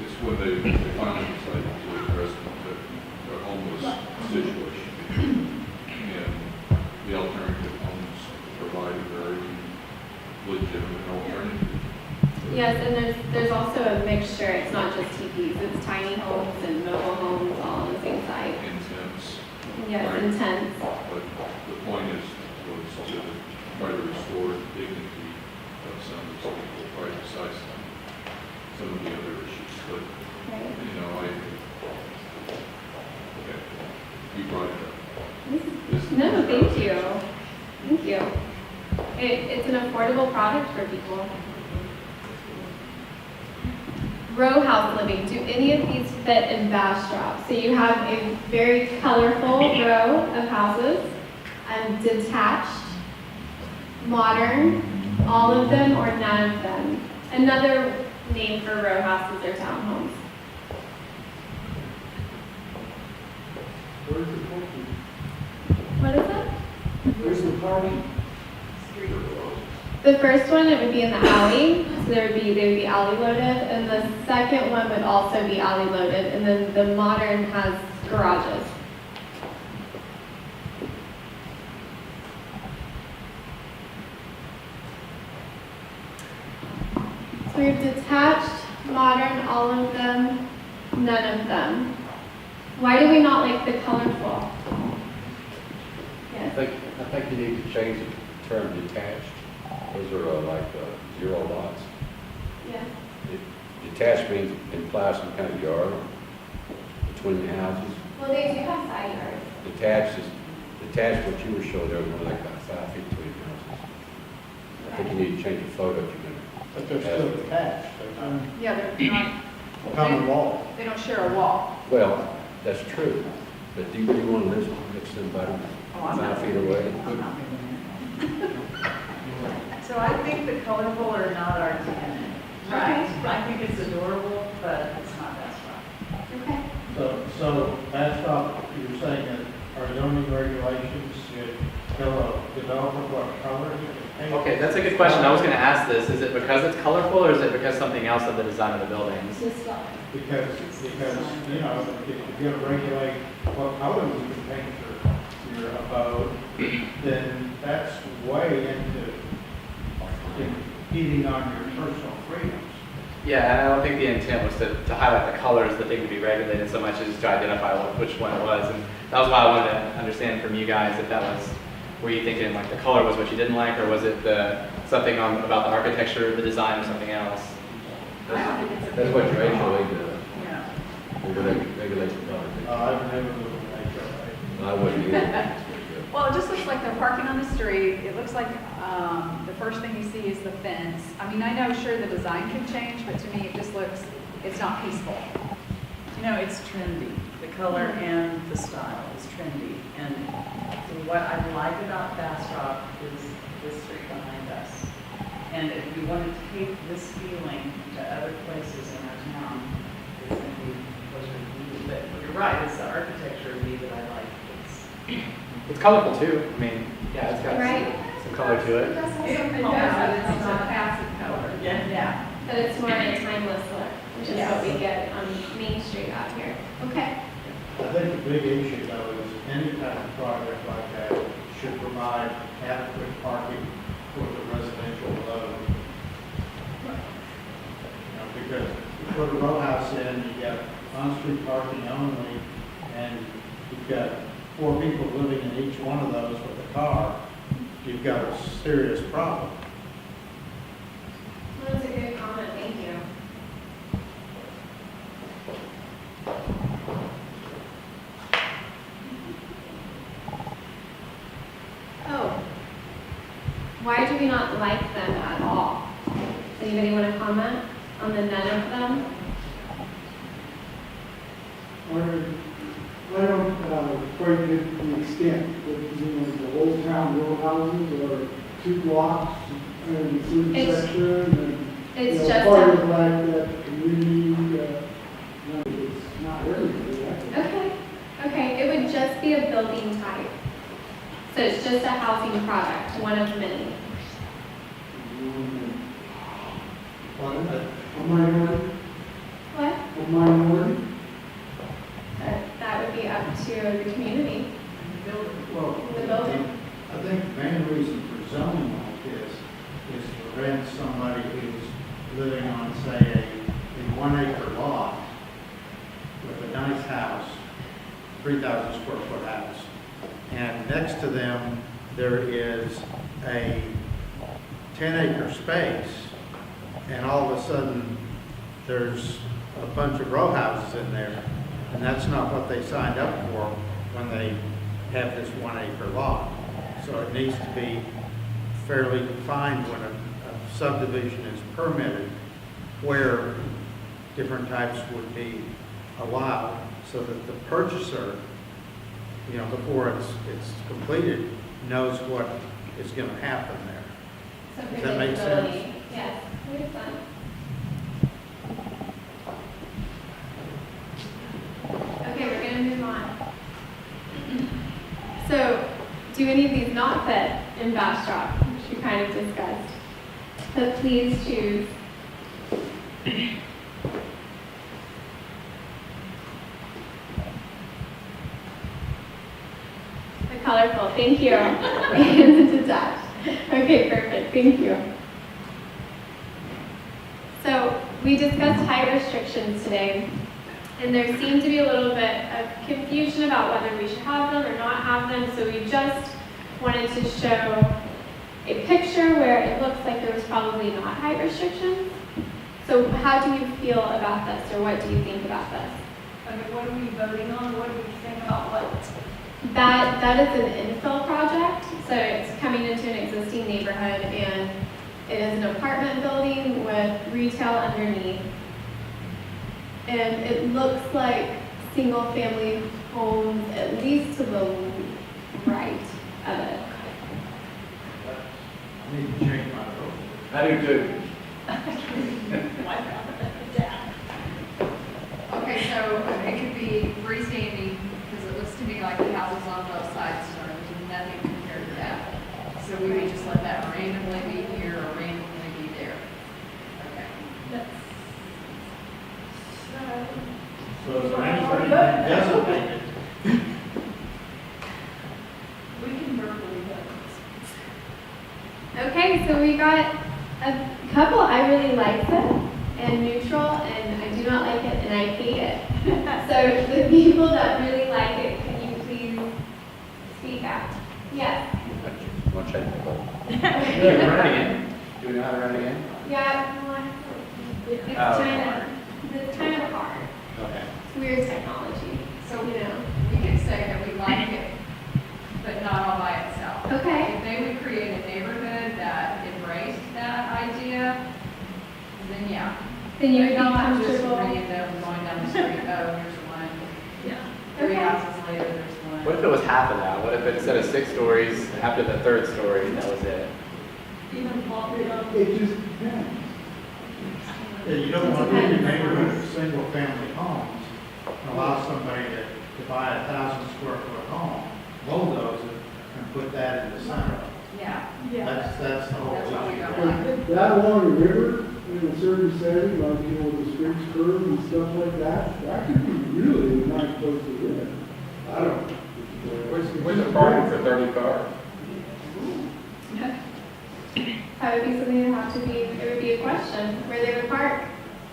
It's when they finally decided to address the homeless situation. And the alternative homes provide a very legitimate alternative. Yes, and there's also a mixture. It's not just TPs. It's tiny homes and mobile homes all on the same site. Intense. Yes, Right. intense. But the point was to try to restore dignity of some of these people, right, besides some of the other issues. But, Right. you know, okay, you brought it up. This- No, thank you. Thank you. It's an affordable product for people. Row house living, do any of these fit in Bastrop? So you have a very colorful row of houses, detached, modern, all of them or none of them. Another name for row houses or townhomes. Where's the parking? What is it? Where's the parking? The first one, it would be in the alley, so they would be alley loaded, and the second one would also be alley loaded, and then the modern has garages. So we have detached, modern, all of them, none of them. Why do we not like the colorful? I Yes. think you need to change the term detached. Those are like zero lots. Yes. Detached means implies some kind of yard between the houses. Well, they do have side yards. Detached, what you were showing there was more like about 5 feet between houses. I think you need to change the photo if you're going But they're still attached, they're not Yeah, they're not, common wall. they don't share a wall. to. Well, that's true, but do you really want to live next to somebody Oh, I'm not 5 feet away? I'm not moving in. So I think the colorful are not our DNA. Right. I think it's adorable, but it's not Bastrop. Okay. So Bastrop, you're saying that our zoning regulations should tell a developer what color he can paint? Okay, that's a good question. I was gonna ask this. Is it because it's colorful or is it because something else of the design of the buildings? Because, you know, if you're gonna regulate what color you can paint your abode, then that's way into impeding on your personal freedoms. Yeah, and I don't think the intent was to highlight the color as the thing to be regulated so much as to identify which one it was. And that was why I wanted to understand from you guys if that was, were you thinking like the color was what you didn't like, or was it something about the architecture, the design, or something else? I don't think it's a. That's what your HOA does. Yeah. Regulate the color. I've never lived in an HOA. I wouldn't either. That's pretty good. Well, it just looks like they're parking on the street. It looks like the first thing you see is the fence. I mean, I know sure the design can change, but to me, it just looks, it's not peaceful. You know, it's trendy. The color and the style is trendy. And what I like about Bastrop is this street behind us. And if we want to take this feeling to other places in our town, it's going to be closer to you. But you're right, it's the architecture of me that I like. It's colorful too. I mean, yeah, it's got Right. some color to it. It does have It some does, but it's contrast, not a passive color. Yeah. but it's more of a timeless look, which is what we Yes. get on Main Street out here. Okay. I think the big issue though is any kind of project like that should provide adequate parking for the residential load. You know, because you put a row house in, you got on-street parking only, and you've got 4 people living in each one of those with a car, you've got a serious problem. That's a good comment, thank you. Oh, why do we not like them at all? Anybody want to comment on the none of them? I don't quite get the extent, but you know, the old town row houses or 2 blocks and a certain It's- section and. It's you know, just part a- of like that community, it's So it's just a housing product, one of many. A minority, What? a minority. That would be up to the community, Well, the building. I think the main reason for zoning like this is to prevent somebody who's living on, say, a 1 acre lot with a nice house, 3,000 square foot house. And next to them, there is a 10 acre space, and all of a sudden, there's a bunch of row houses in there. And that's not what they signed up for when they have this 1 acre lot. So it needs to be fairly defined when a subdivision is permitted, where different types would be allowed, so that the purchaser, you know, before it's completed, knows what is gonna happen there. Some Does that make sense? predictability. Yes, makes sense. Okay, we're gonna move on. So, do any of these not fit in Bastrop, which we kind of discussed? But please choose. The colorful, thank you. And detached. Okay, perfect, thank you. So, we discussed height restrictions today, and there seemed to be a little bit of confusion about whether we should have them or not have them, so we just wanted to show a picture where it looks like there was probably not height restrictions. So how do you feel about this, or what do you think about this? Okay, what are we voting on? What do we think about what? That is an infill project, so it's coming into an existing neighborhood, and it is an apartment building with retail underneath. And it looks like single-family homes, at least to the right of it. I need to change my vote. I do too. Okay, so it could be freestanding, because it looks to me like the houses on both sides, so there's nothing compared to that. So we would just let that randomly be here or randomly be there. Okay. So is there anything designated? We can verbally vote. Okay, so we got a couple, I really like them, and neutral, and I do not like it, and I hate it. So the people that really like it, can you please speak out? Yes. Want to check the vote? Do we run it again? Do we know how to run it again? Yeah, it's kind of hard. Okay. It's weird technology, So you know. we could say that we like it, but not all by itself. Okay. If they would create a neighborhood that embraced that idea, then yeah. Then you would be But not just comfortable. random going down the street, oh, here's one. Yeah. Three Okay. houses later, there's one. What if it was half of that? What if instead of 6 stories, after the 3rd story, that was it? Even plotted on. It just depends. Yeah, you don't want to be in a neighborhood of single-family homes, and allow somebody to buy a 1,000 square foot home, bulldoze it, and put that in the center. Yeah, Yeah. That's the whole That's what we issue. don't like. And that along the river, in a certain setting, like, you know, the streets curve and stuff like that could be really a nice place to live. I don't know. Where's the parking for 30 cars? That would be something that would have to be, it would be a question, where they would park.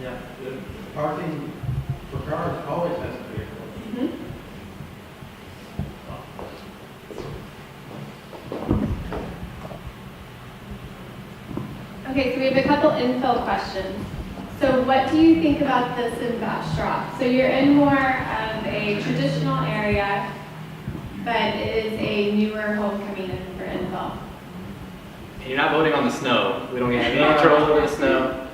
Yeah, the parking for cars always has to be a question. Okay, so we have a couple infill questions. So what do you think about this in Bastrop? So you're in more of a traditional area, but it is a newer home coming in for infill. And you're not voting on the snow. We don't get any control over the snow.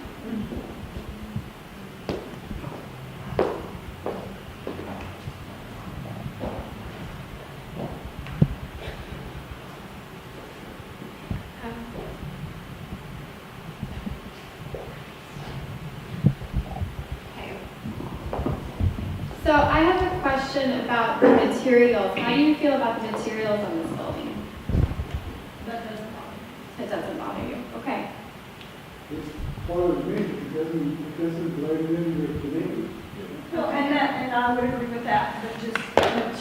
Okay. So I have a question about the materials. How do you feel about the materials on this building? bothers me, it doesn't blend in with the neighbors. Well, and I would agree with that, but just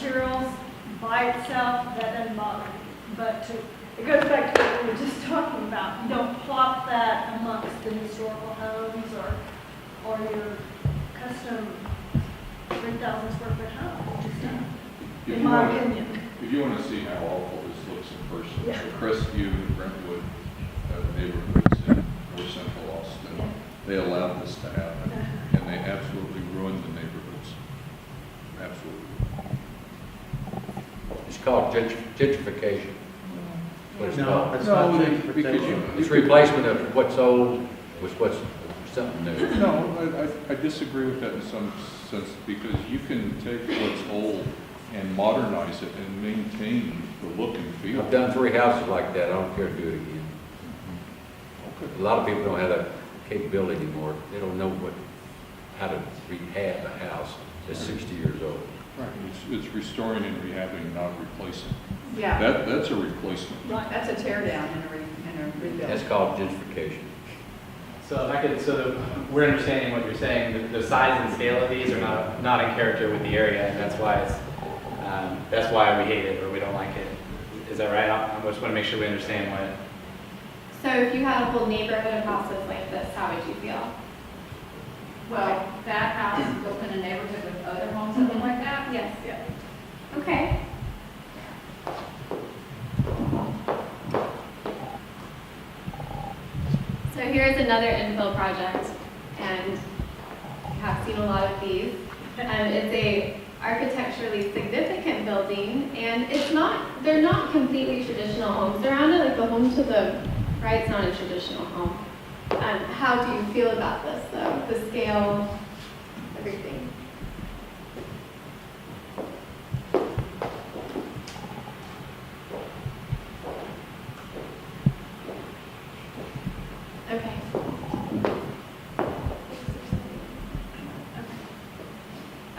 materials by itself, that doesn't bother me. But it goes back to what we were just talking about. You don't plop that amongst the historical homes or your custom 3,000 square foot home. You just don't, If in you my wanna- opinion. If you want to see how awful this looks in person, Yeah. so Crestview and Brentwood neighborhoods in North Central Austin, they allowed this to happen, and they absolutely ruined the neighborhoods. Absolutely. It's called gentrification. What it's No, called. it's not No, gentrification. because you- It's replacement of what's old with what's something new. No, I disagree with that in some sense, because you can take what's old and modernize it and maintain the look and feel. I've done 3 houses like that, I don't care to do it again. A lot of people don't have that capability anymore. They don't know how to rehab a house that's 60 years old. Right, it's restoring and rehabbing, not replacing. Yeah, That's a replacement. Right. that's a tear down and a rebuild. That's called gentrification. So if I could, we're understanding what you're saying, the size and scale of these are not in character with the area, and that's why we hate it or we don't like it. Is that right? I just want to make sure we understand what. So if you had a whole neighborhood of houses like this, how would you feel? Well, that house built in a neighborhood with other homes that look like that? Yes. Yeah. Okay. So here's another infill project, and you have seen a lot of these. It's a architecturally significant building, and they're not completely traditional homes around it, like the home to the right's not a traditional home. How do you feel about this, though? The scale, everything? Okay.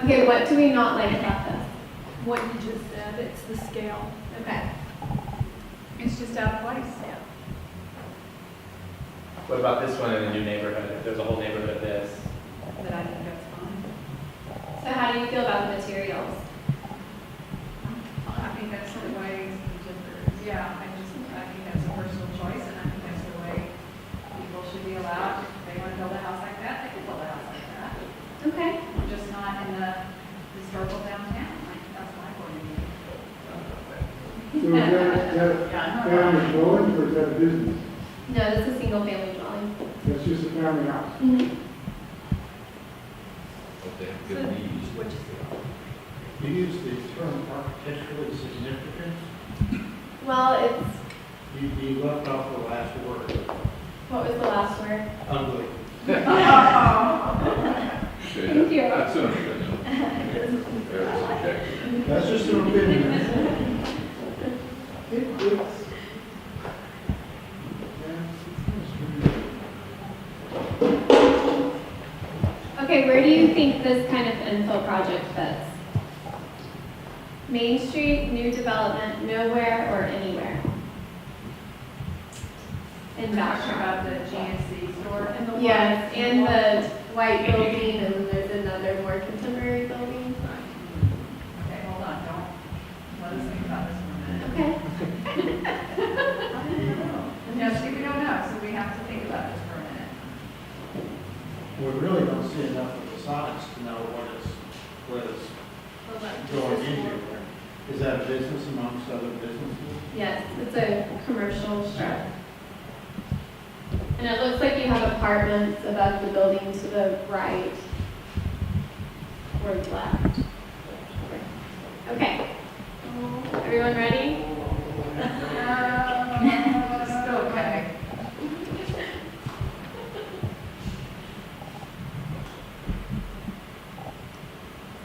Okay, what do we not like about this? What you just said, it's the scale. Okay. It's just out of place. What about this one in a new neighborhood? If there's a whole neighborhood of this. But I think that's fine. So how do you feel about the materials? I think that's the way, yeah, I think that's a personal choice, and I think that's the way people should be allowed. If they want to build a house like that, they can build a house like that. Okay. Just not in the historical downtown, like, that's my point of view. So is that family dwelling or is that a business? No, this is a single family dwelling. That's just a family house. But they have good needs. What you say? You use the term architecturally significant. Well, You left off the last word, what was the last word? ugly. Okay, Thank you. That's an opinion. Very subjective. That's just an opinion. Okay, where do you think this kind of infill project fits? Main Street, new development, nowhere or anywhere? In Talking Bastrop. about the GNC store and the. Yes, and the white building, and then there's another more contemporary building. Okay, hold on, don't, let us think about this for a minute. Okay. No, see, we don't know, so we have to think about this for a minute. We really don't see enough of the size to know what is going in here. Is that a business amongst other businesses? Yes, it's a commercial strip. And it looks like you have apartments above the building to the right or left. Okay. Everyone ready? Still okay.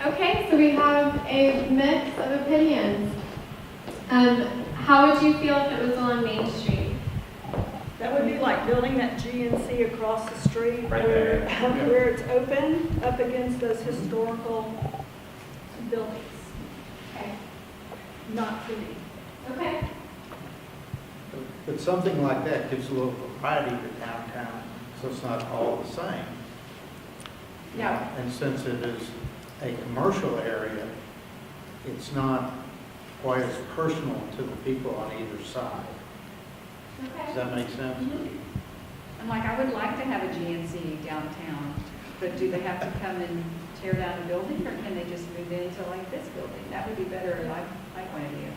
Okay, so we have a mix of opinions. How would you feel if it was along Main Street? That would be like building that GNC across the street Right there. where it's open, up against those historical buildings. Okay. Not for me. Okay. But something like that gives a little variety to downtown. so it's not all the same. Yeah. And since it is a commercial area, it's not quite as personal to the people on either side. Does that make sense? And like, I would like to have a GNC downtown, but do they have to come and tear down a building, or can they just move into like this building? That would be better, in my point of view.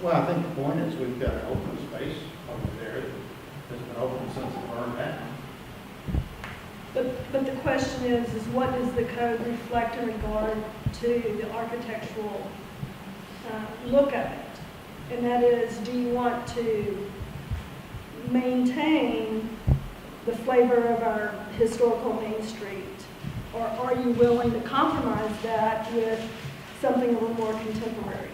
Well, I think the point is we've got an open space over there that's been open since it burned down. But the question is what does the code reflect in regard to the architectural look of it? And that is, do you want to maintain the flavor of our historical Main Street? Or are you willing to compromise that with something a little more contemporary?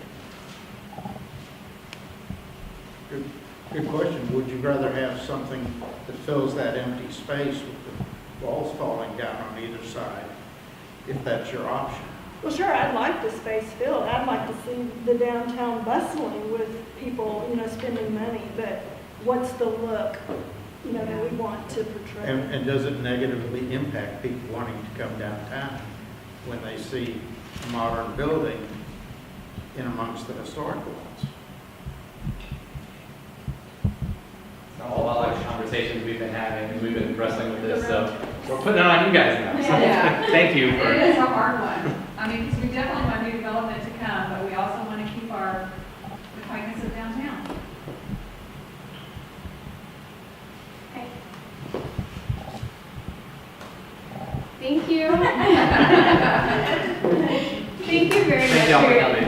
Good question. Would you rather have something that fills that empty space with the walls falling down on either side, if that's your option? Well, sure, I'd like the space filled. I'd like to see the downtown bustling with people, spending money, but what's the look, that we want to portray? And does it negatively impact people wanting to come downtown when they see a modern building in amongst the historical ones? It's all about like conversations we've been having, and we've been wrestling with this, so we're putting it on you guys now. So Yeah. thank you for. It is a hard one. I mean, because we definitely want new development to come, but we also want to keep the quietness of downtown. Okay. Thank you. Thank you very much. Thank y'all for coming.